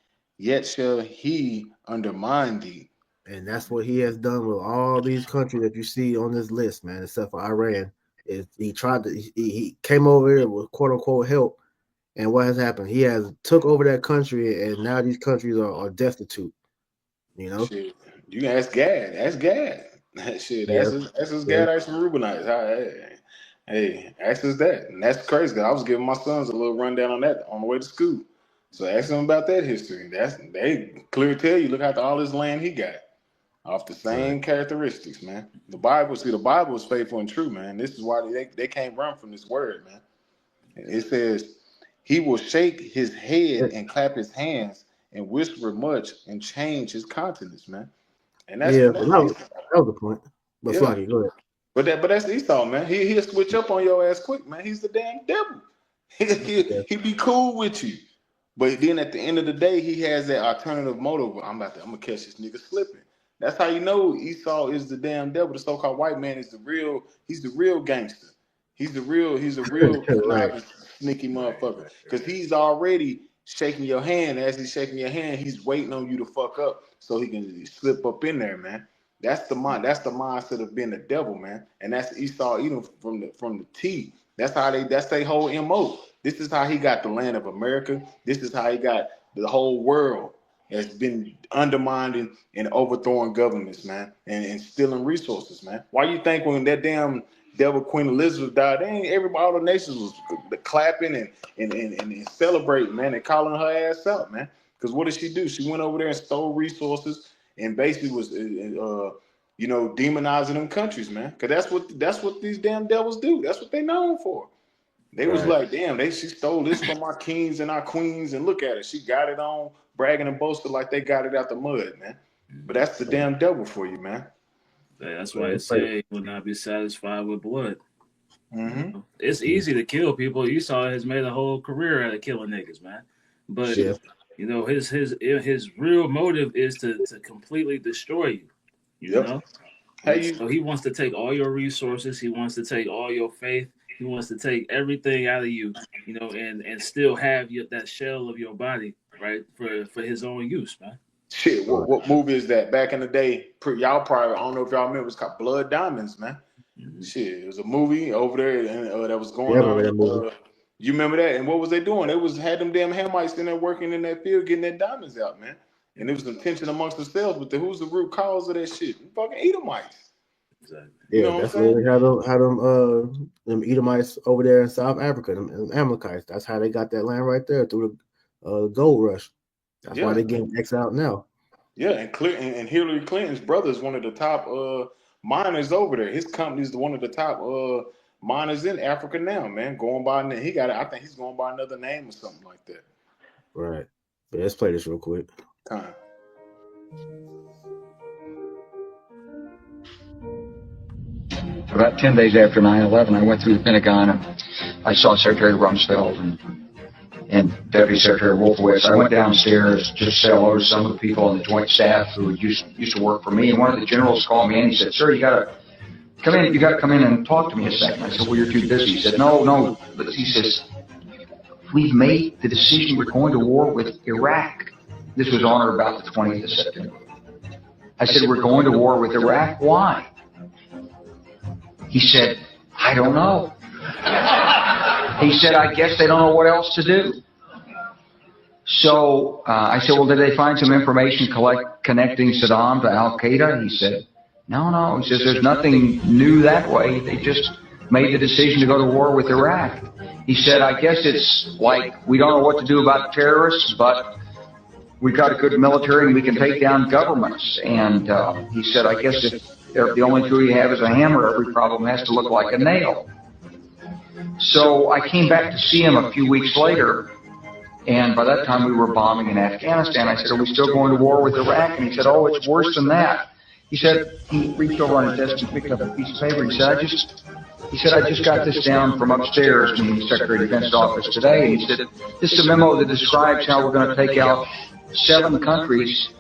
yet shall he undermine thee. And that's what he has done with all these countries that you see on this list, man, except for Iran. Is he tried to he came over here with quote unquote help, and what has happened? He has took over that country, and now these countries are destitute. You know? Shit, you can ask Gad. Ask Gad. Shit, Yeah, that's his yeah, Gadites and Reubenites. Hey, ask us that. And that's crazy. 'Cause I was giving my sons a little rundown on that on the way to school. So ask them about that history. They clearly tell you. Look at all this land he got off the right. same characteristics, man. The Bible is faithful and true, man. This is why they can't run from this word, man. It says he will shake his head and clap his hands and whisper much and change his countenance, man. And Yeah, but that's Esau. that was the point. But Yeah. Flocky, go ahead. But that's Esau, man. He'll switch up on your ass quick, man. He's the damn devil. Yeah, He be cool with you. But then at the end of the day, he has that alternative motive. I'm gonna catch this nigga slipping. That's how you know Esau is the damn devil. The so-called white man is he's the real gangster. He's a real right. conniving, sneaky motherfucker. Because he's already shaking your hand. As he's shaking your hand, he's waiting on you to fuck up so he can slip up in there, man. That's the mindset of being the devil, man. And that's Esau Edom from the T. That's their whole MO. This is how he got the land of America. This is how he got the whole world has been undermining and overthrowing governments, man, and stealing resources, man. Why you think when that damn devil Queen Elizabeth died, all the nations was clapping and celebrating, man, and calling her ass out, man. Because what did she do? She went over there and stole resources and basically was, demonizing them countries, man. Because that's what these damn devils do. That's what they known for. They was Right. like, damn, she stole this from our kings and our queens, and look at it. She got it on, bragging and boasting like they got it out the mud, man. But that's the damn devil for you, man. That's why Right. it say he will not be satisfied with blood. Mm-hmm. It's easy to kill people. Esau has made a whole career out of killing niggas, man. But Yeah. his real motive is to completely destroy you. You Yep. know, Hey, so he wants to take all your resources. He wants to take all your faith. He wants to take everything out of you. And still have that shell of your body, right, for his own use, man. shit, Right. what movie is that? Back in the day, y'all probably, I don't know if y'all remember, it's called Blood Diamonds, man. Mm-hmm. Shit, it was a movie over there and that was Yeah, going I remember that on. movie. You remember that? And what was they doing? They had them damn Hamites in there working in that field, getting their diamonds out, man. And there was some tension amongst themselves, but who's the root cause of that shit? Fucking Edomites. Exactly. You Yeah, know what I'm that's where saying? they had them Edomites over there in South Africa, them Amalekites. That's how they got that land right there through the gold rush. That's why Yeah, they getting exiled now. yeah. And Hillary Clinton's brother is one of the top miners over there. His company is one of the top miners in Africa now, man. Going by, I think he's going by another name or something like that. Right. But let's play this real quick. Time. About 10 days after 9/11, I went through the Pentagon and I saw Secretary Rumsfeld and Deputy Secretary Wolfowitz. I went downstairs just to say hello to some of the people on the Joint Staff who used to work for me. And one of the generals called me and he said, "Sir, you got to come in and talk to me a second." I said, "Well, you're too busy." He said, No. But he says, "We've made the decision we're going to war with Iraq." This was on or about the 20th of September. I said, "We're going to war with Iraq. Why?" He said, "I don't know." He said, "I guess they don't know what else to do." So I said, "Well, did they find some information connecting Saddam to Al-Qaeda?" He said, No. He says, "There's nothing new that way. They just made the decision to go to war with Iraq." He said, "I guess it's like we don't know what to do about terrorists, but we've got a good military and we can take down governments." And he said, "I guess if the only tool you have is a hammer, every problem has to look like a nail." So I came back to see him a few weeks later, and by that time we were bombing in Afghanistan. I said, "Are we still going to war with Iraq?" And he said, "Oh, it's worse than that." He said, he reached over on his desk and picked up a piece of paper. He said, I just got this down from upstairs in the Secretary of Defense's office today. And he said, "This is a memo that describes how we're going to take out 7 countries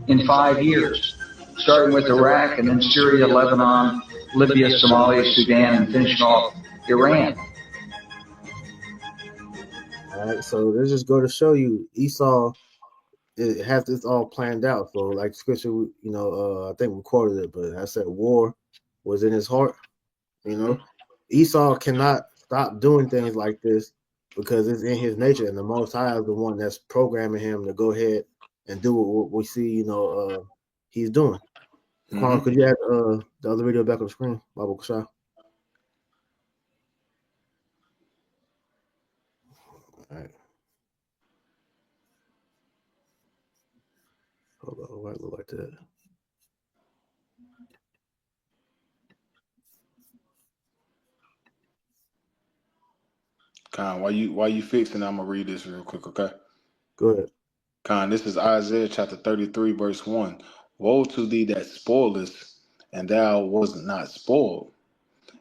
in 5 years, starting with Iraq and then Syria, Lebanon, Libya, Somalia, Sudan, and finishing off Iran." All right. So let's just go to show you Esau it has this all planned out. So, like scripture, I think we quoted it, but I said war was in his heart. You know, Esau cannot stop doing things like this because it's in his nature, and the Most High is the one that's programming him to go ahead and do what we see. He's doing. Quan, could you add the other video back on the screen, Bible Kashah? All right. Hold on, why it look like that? Con, while you fixing, I'm gonna read this real quick, okay? Go ahead. Con, this is Isaiah chapter 33, verse 1. Woe to thee that spoilest, and thou wast not spoiled,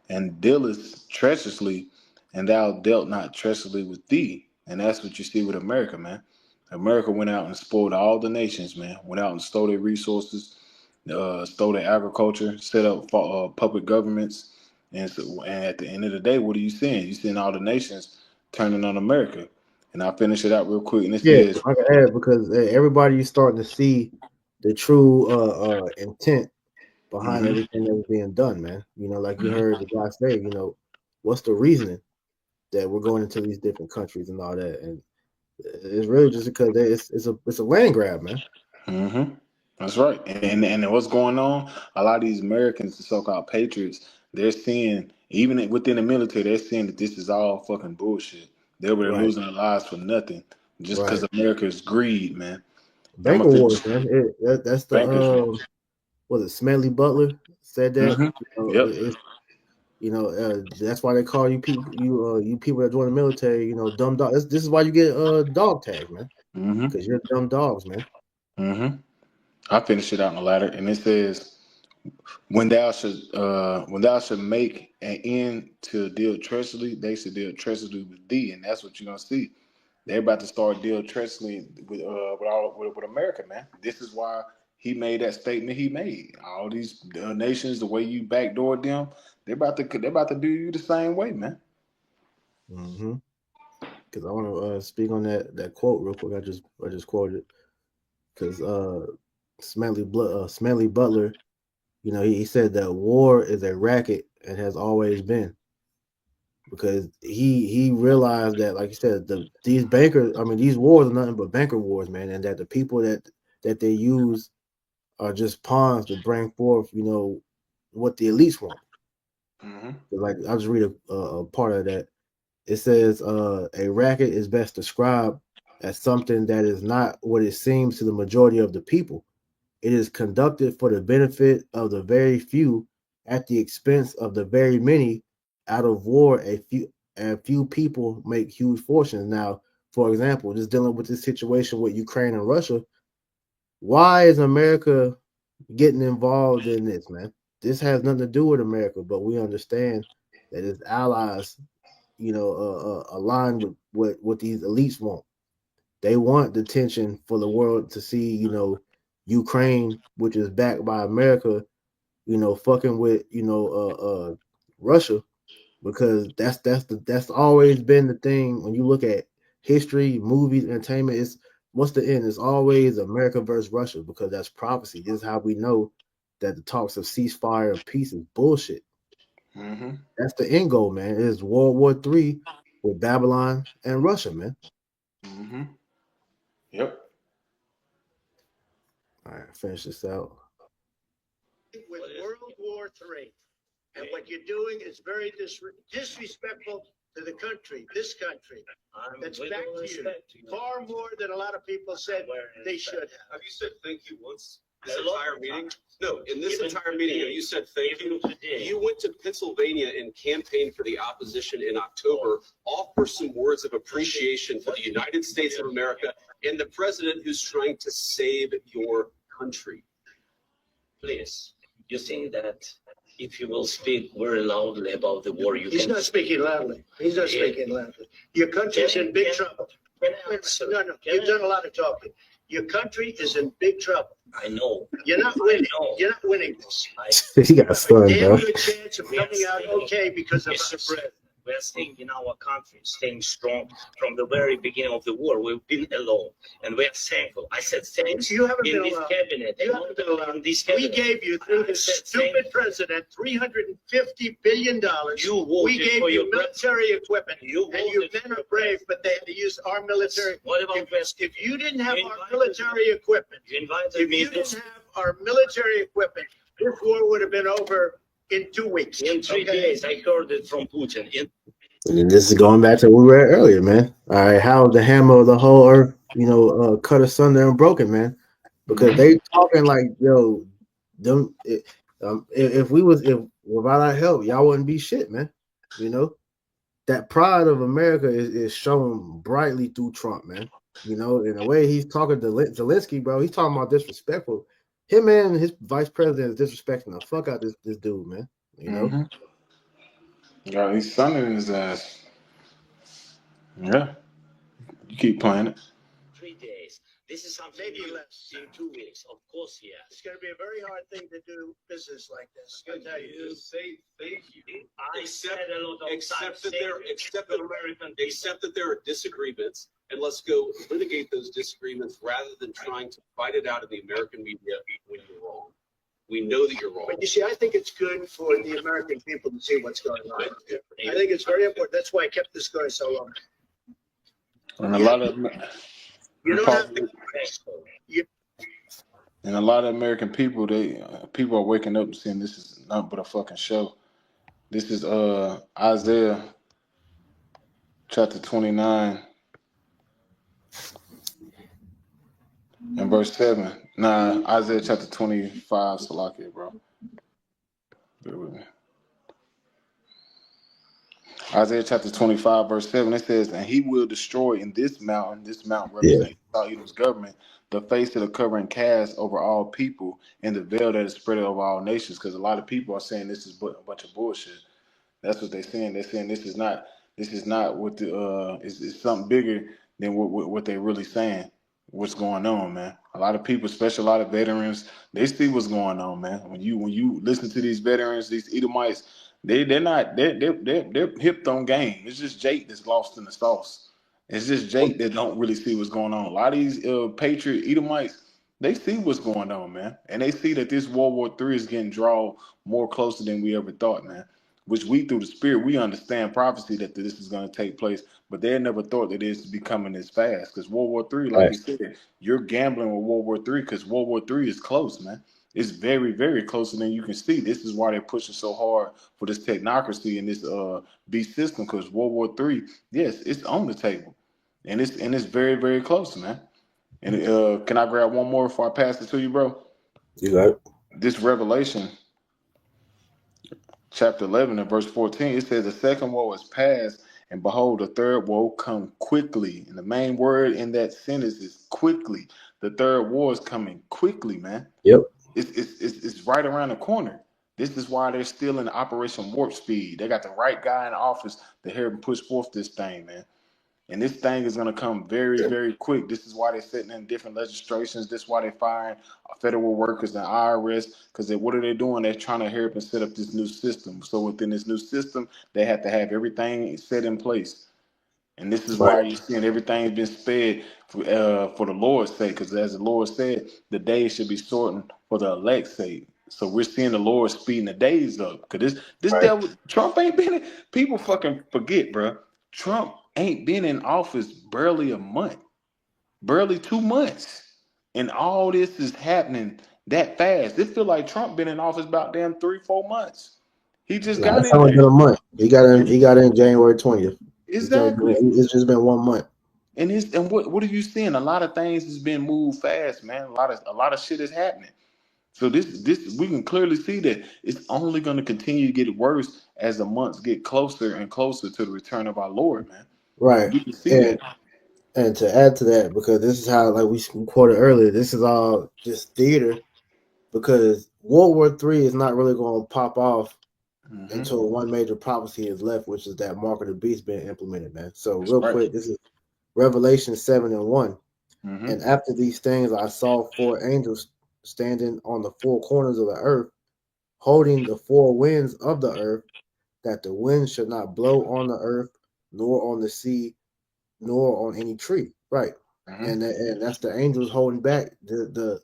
and dealest treacherously, and thou dealt not treacherously with thee. And that's what you see with America, man. America went out and spoiled all the nations, man. Went out and stole their resources, stole their agriculture, set up public governments. And at the end of the day, what are you seeing? You're seeing all the nations turning on America. And I'll finish it out real quick. And it says, I can add because everybody's starting to see the true intent behind everything that's being done, man. Like you heard the guy say, what's the reasoning that we're going into these different countries and all that, and it's really just because it's a land grab, man. That's right. And what's going on? A lot of these Americans, the so-called patriots, they're seeing, even within the military, they're seeing that this is all fucking bullshit. They're losing their lives for nothing just because America's greed, man. Banker wars, man. That's the was it Smedley Butler said that? That's why they call you people, you people that join the military, dumb dog. This is why you get dog tags, man. Because you're dumb dogs, man. I finish it out in the ladder, and it says, when thou should make an end to deal treacherously, they should deal treacherously with thee, and that's what you're gonna see. They're about to start deal treacherously with America, man. This is why he made that statement he made. All these nations, the way you backdoored them, they're about to do you the same way, man. Because I want to speak on that quote real quick. I just quoted it because Smedley Butler, he said that war is a racket and has always been. Because he realized that, like you said, these wars are nothing but banker wars, man, and that the people that they use are just pawns to bring forth, what the elites want. Like I'll just read a part of that. It says, a racket is best described as something that is not what it seems to the majority of the people. It is conducted for the benefit of the very few at the expense of the very many. Out of war, a few people make huge fortunes. Now, for example, just dealing with this situation with Ukraine and Russia, why is America getting involved in this, man? This has nothing to do with America, but we understand that its allies, align with what these elites want. They want the tension for the world to see, Ukraine, which is backed by America, fucking with, Russia. Because that's always been the thing when you look at history, movies, entertainment. It's what's the end? It's always America versus Russia because that's prophecy. This is how we know that the talks of ceasefire and peace is bullshit. That's the end goal, man. It is World War III with Babylon and Russia, man. Yep. All right, finish this out. With World War III. And what you're doing is very disrespectful to the country, this country. That's back to you. Far more than a lot of people said they should. Have you said thank you once? This entire meeting? No, in this entire meeting, have you said thank you? You went to Pennsylvania and campaigned for the opposition in October. Offer some words of appreciation for the United States of America and the president who's trying to save your country. Please, you think that if you will speak very loudly about the war, He's not speaking loudly. He's not speaking loudly. Your country's in big trouble. No, you've done a lot of talking. Your country is in big trouble. I know. You're not winning. You're not winning this. He got stunned, Damn bro. good chance of coming out okay because of the president. We are staying in our country, staying strong from the very beginning of the war. We've been alone, and we are thankful. I said thanks You haven't in been this allowed. cabinet. You haven't been allowed. In this We cabinet. gave you, through I this said stupid president, $350 billion. You voted We gave for you your military equipment. You And you voted men for are brave, but they had to use our military. What about If you didn't have You our invited military equipment, You invited if me you to didn't have our military equipment, this war would have been over in 2 weeks. in 3 days. I heard it from Putin. And this is going back to what we read earlier, man. All right, how the hammer of the whole earth, cut asunder and broken, man. Because they talking like, yo, them. If without our help, y'all wouldn't be shit, man. You know that pride of America is shown brightly through Trump, man. In the way he's talking to Zelensky, bro. He's talking about disrespectful. Him and his vice president is disrespecting the fuck out this dude, man. Yeah, he's sunning his ass. Yeah, you keep playing it. 3 days. This is something Maybe new less. in 2 weeks. Of course, yeah. It's going to be a very hard thing to do business like this. I tell you. Say thank you. I said a lot of Except times. that there, Except American except that there are disagreements, and let's go litigate those disagreements rather than trying to fight it out in the American media when you're wrong. We know that you're wrong. But you see, I think it's good for the American people to see what's going on. I think it's very important. That's why I kept this going so long. And a lot of You don't have to. and a lot of American people, people are waking up and saying this is nothing but a fucking show. This is Isaiah chapter 29 and verse 7. Nah, Isaiah chapter 25, Salakia, bro. Bear with me. Isaiah chapter 25, verse 7, it says, and he will destroy in this mountain represents Edom's government, the face of the covering cast over all people, and the veil that is spread over all nations. Because a lot of people are saying this is a bunch of bullshit. That's what they're saying. They're saying this is not what the it's something bigger than what they're really saying. What's going on, man? A lot of people, especially a lot of veterans, they see what's going on, man. When you listen to these veterans, these Edomites, they're hipped on game. It's just Jake that's lost in the sauce. It's just Jake that don't really see what's going on. A lot of these Patriot Edomites, they see what's going on, man, and they see that this World War III is getting drawn more closer than we ever thought, man. Which we through the spirit we understand prophecy that this is going to take place, but they never thought that it's becoming this fast. Because World War III, like you said, you're gambling with World War III because World War III is close, man. It's very, very closer than you can see. This is why they're pushing so hard for this technocracy and this beast system. Because World War III, yes, it's on the table, and it's very, very close, man. And can I grab one more before I pass it to you, bro? You got it. This Revelation chapter 11 and verse 14, it says the second woe is past, and behold, the third woe come quickly. And the main word in that sentence is quickly. The third war is coming quickly, man. Yep. It's right around the corner. This is why they're still in Operation Warp Speed. They got the right guy in office to help them push forth this thing, man. And this thing is going to come very, very quick. This is why they're sitting in different legislations. This is why they're firing federal workers and IRS. Because what are they doing? They're trying to hurry up and set up this new system. So within this new system, they have to have everything set in place. And this is why you're seeing everything's been sped for the Lord's sake. Because as the Lord said, the days should be shortened for the elect's sake. So we're seeing the Lord speeding the days up. Because this devil, Trump ain't been. People fucking forget, bro. Trump ain't been in office barely a month, barely 2 months, and all this is happening that fast. It feel like Trump been in office about damn 3-4 months. He just got It's in only been there. a month. He got in January 20th. Exactly. It's just been 1 month. And what are you seeing? A lot of things has been moved fast, man. A lot of shit is happening. So this we can clearly see that it's only going to continue to get worse as the months get closer and closer to the return of our Lord, man. Right. And we can see that. And to add to that, because this is how, like we quoted earlier, this is all just theater. Because World War III is not really going to pop off until one major prophecy is left, which is that mark of the beast being implemented, man. So real quick, this is Revelation 7:1. And after these things, I saw 4 angels standing on the 4 corners of the earth, holding the 4 winds of the earth, that the wind should not blow on the earth, nor on the sea, nor on any tree. Right. Mhm. And that's the angels holding back the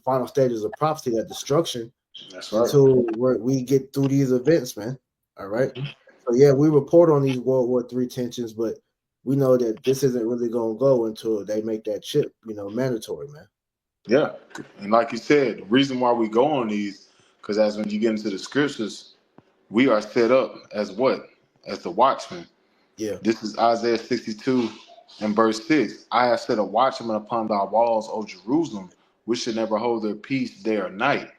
final stages of prophecy, that destruction, That's right. until we get through these events, man. All right. So yeah, we report on these World War III tensions, but we know that this isn't really gonna go until they make that chip, mandatory, man. Yeah, and like you said, the reason why we go on these, because as when you get into the scriptures, we are set up as what? As the watchmen. Yeah. This is Isaiah 62 and verse 6. I have set a watchman upon thy walls, O Jerusalem, which should never hold their peace day or night.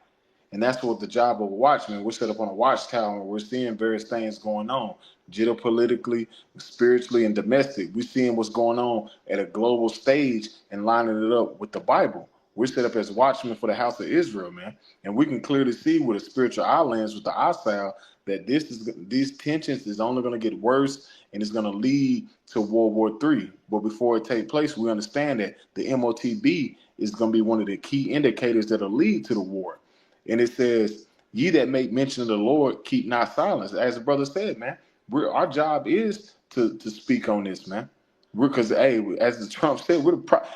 And that's what the job of a watchman. We're set up on a watchtower and we're seeing various things going on, geopolitically, spiritually, and domestic. We're seeing what's going on at a global stage and lining it up with the Bible. We're set up as watchmen for the house of Israel, man. And we can clearly see with a spiritual eye lens, with the eyesight, that these tensions is only going to get worse and it's going to lead to World War III. But before it take place, we understand that the MOTB is going to be one of the key indicators that'll lead to the war. And it says, ye that make mention of the Lord, keep not silence. As the brother said, man, our job is to speak on this, man. Because, hey, as the Trump said,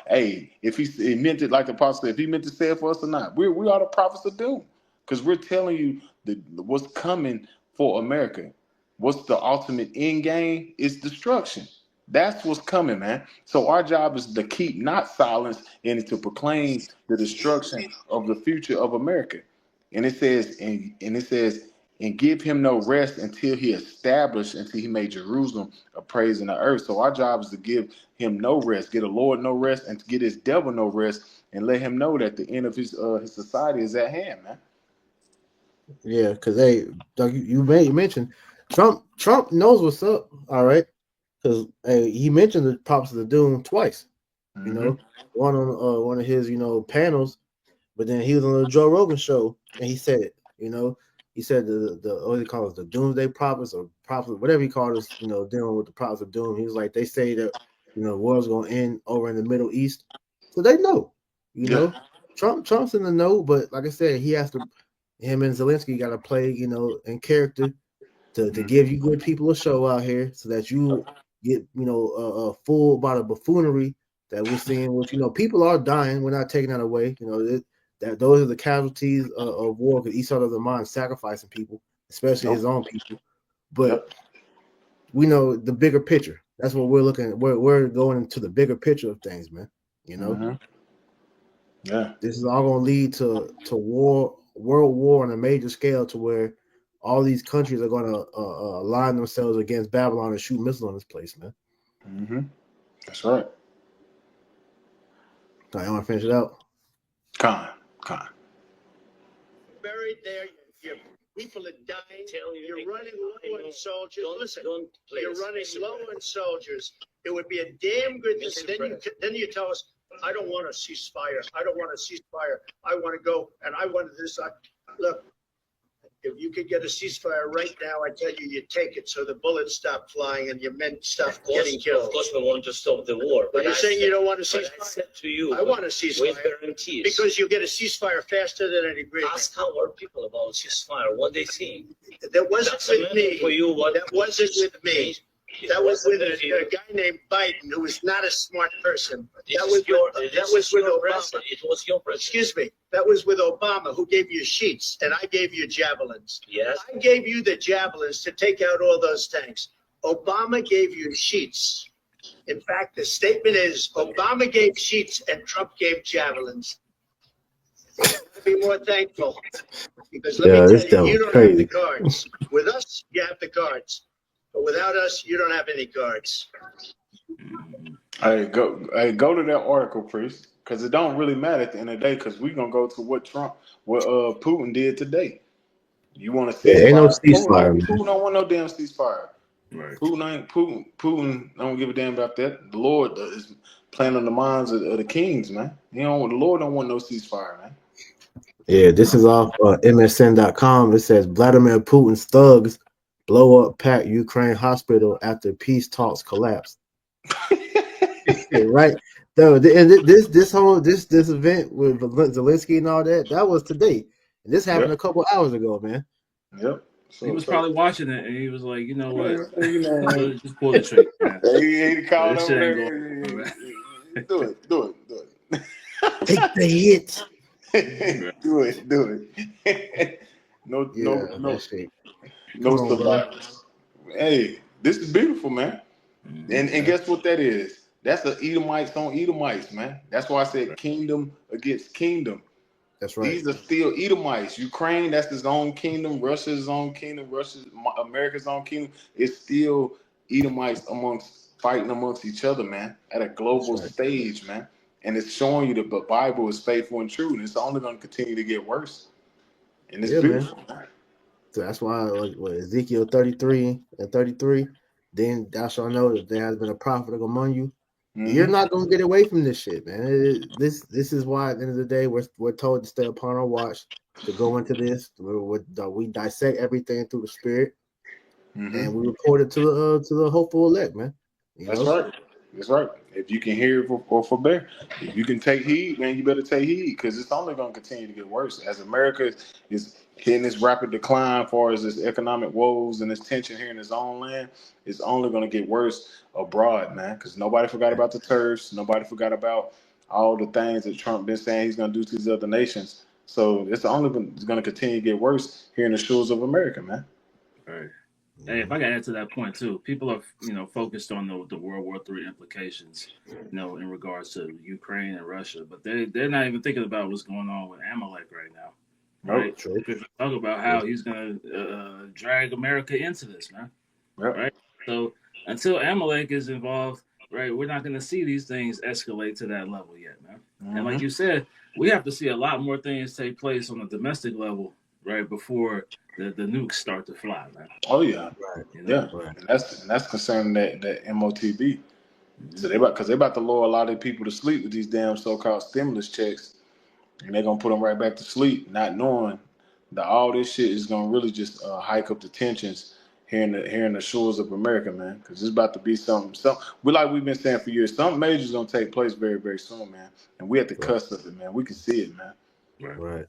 hey, if he meant it like the apostle said, if he meant to say it for us or not, we are the prophets of doom. Because we're telling you what's coming for America. What's the ultimate end game? Is destruction. That's what's coming, man. So our job is to keep not silence and to proclaim the destruction of the future of America. And it says, and give him no rest until he made Jerusalem a praise in the earth. So our job is to give him no rest, get a Lord no rest, and to get his devil no rest, and let him know that the end of his society is at hand, man. Yeah, because hey, Doug, you mentioned Trump. Trump knows what's up. All right, because hey, he mentioned the prophets of doom twice. Mm-hmm. One on one of his panels, but then he was on the Joe Rogan show and he said it. He said the what do he call it, the doomsday prophets or prophets, whatever he called us. Dealing with the prophets of doom. He was like, they say that the world's gonna end over in the Middle East, so they know. Yeah. Trump's in the know, but like I said, he has to. Him and Zelensky got to play, in character to give you good people a show out here, so that you get, full about the buffoonery that we're seeing. With people are dying, we're not taking that away. That those are the casualties of war, because Esau doesn't mind sacrificing people, especially his own people. But Yep. we know the bigger picture. That's what we're looking at. We're going into the bigger picture of things, man. Mm-hmm. Yeah. This is all going to lead to war, world war on a major scale, to where all these countries are going to align themselves against Babylon and shoot missiles on this place, man. Mm-hmm. That's right. I want to finish it out. Con. Buried there, your people are dying. You're running low on soldiers. Listen, you're running low on soldiers. It would be a damn good thing. Then you tell us, I don't want a ceasefire. I don't want a ceasefire. I want to go and I want to decide. Look, if you could get a ceasefire right now, I tell you, you take it, so the bullets stop flying and your men stop getting killed. Of course, we want to stop the war. But you're saying you don't want a ceasefire? I said to you, I want a ceasefire. with guarantees. Because you get a ceasefire faster than an agreement. Ask our people about ceasefire, what they think. That wasn't with me. For you, what That wasn't with me. That was with a guy named Biden, who was not a smart person. That was with Obama. It was your president. Excuse me. That was with Obama, who gave you sheets, and I gave you javelins. Yes. I gave you the javelins to take out all those tanks. Obama gave you sheets. In fact, the statement is Obama gave sheets and Trump gave javelins. You gotta be more thankful, because let me tell you, you don't have the cards. With us, you have the cards. But without us, you don't have any cards. Hey, go to that article, priest, because it don't really matter at the end of the day. Because we're gonna go to what Putin did today. You want to ceasefire? Yeah, ain't no ceasefire. Putin don't want no damn ceasefire. Right. Putin don't give a damn about that. The Lord is playing on the minds of the kings, man. The Lord don't want no ceasefire, man. Yeah, this is off MSN.com. It says Vladimir Putin's thugs blow up packed Ukraine hospital after peace talks collapse. Right. So, and this event with Zelensky and all that was today. And this happened a couple hours ago, man. Yep. He was probably watching it, and he was like, you know what? You know, Just pull the trigger, man. he called This over shit ain't there. going on, man. Do it. Take the hit. Do it. No, Yeah, that shit. no Come on, bro. survivors. Hey, this is beautiful, man. And guess what that is? That's a Edomites on Edomites, man. That's why I said kingdom against kingdom. That's right. These are still Edomites. Ukraine, that's his own kingdom. Russia's own kingdom. America's own kingdom. It's still Edomites fighting amongst each other, man, at a global stage, man. And it's showing you that the Bible is faithful and true, and it's only going to continue to get worse. And it's beautiful, man. So that's why, like, what, Ezekiel 33 and 33, then thou shalt know that there has been a prophet among you. You're not gonna get away from this shit, man. This is why at the end of the day we're told to stay upon our watch, to go into this. We dissect everything through the spirit, and we report it to the hopeful elect, man. That's right. That's right. If you can hear or forbear, if you can take heed, man, you better take heed, because it's only going to continue to get worse as America is hitting this rapid decline, as far as this economic woes and this tension here in its own land. It's only going to get worse abroad, man, because nobody forgot about the tariffs. Nobody forgot about all the things that Trump been saying he's going to do to these other nations. So it's only going to continue to get worse here in the shores of America, man. Right. Hey, if I got to add to that point too, people are focused on the World War III implications, in regards to Ukraine and Russia, but they're not even thinking about what's going on with Amalek right now, right? Talk about how he's gonna drag America into this, man. Right. So until Amalek is involved, right, we're not gonna see these things escalate to that level yet, man. And like you said, we have to see a lot more things take place on the domestic level, right, before the nukes start to fly, man. Oh yeah, and that's concerning that MOTB. So they about to lower a lot of people to sleep with these damn so-called stimulus checks, and they're gonna put them right back to sleep, not knowing that all this shit is gonna really just hike up the tensions here in the shores of America, man. Because it's about to be something. We've been saying for years, something major is gonna take place very, very soon, man. And we at the cusp of it, man. We can see it, man. Right.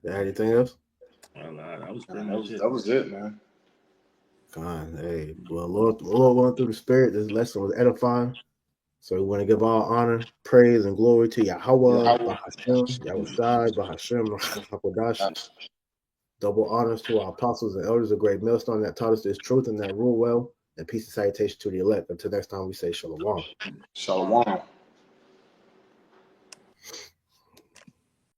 Anything else? That was pretty much it. That was it, man. Hey, well, Lord went through the spirit. This lesson was edifying. So we want to give all honor, praise, and glory to Yahweh, Bahashem, Yahushai, Bahashem, Hakodash. Double honors to our apostles and elders, a great millstone that taught us this truth and that rule well. And peace and salutation to the elect. Until next time, we say shalom. Shalom.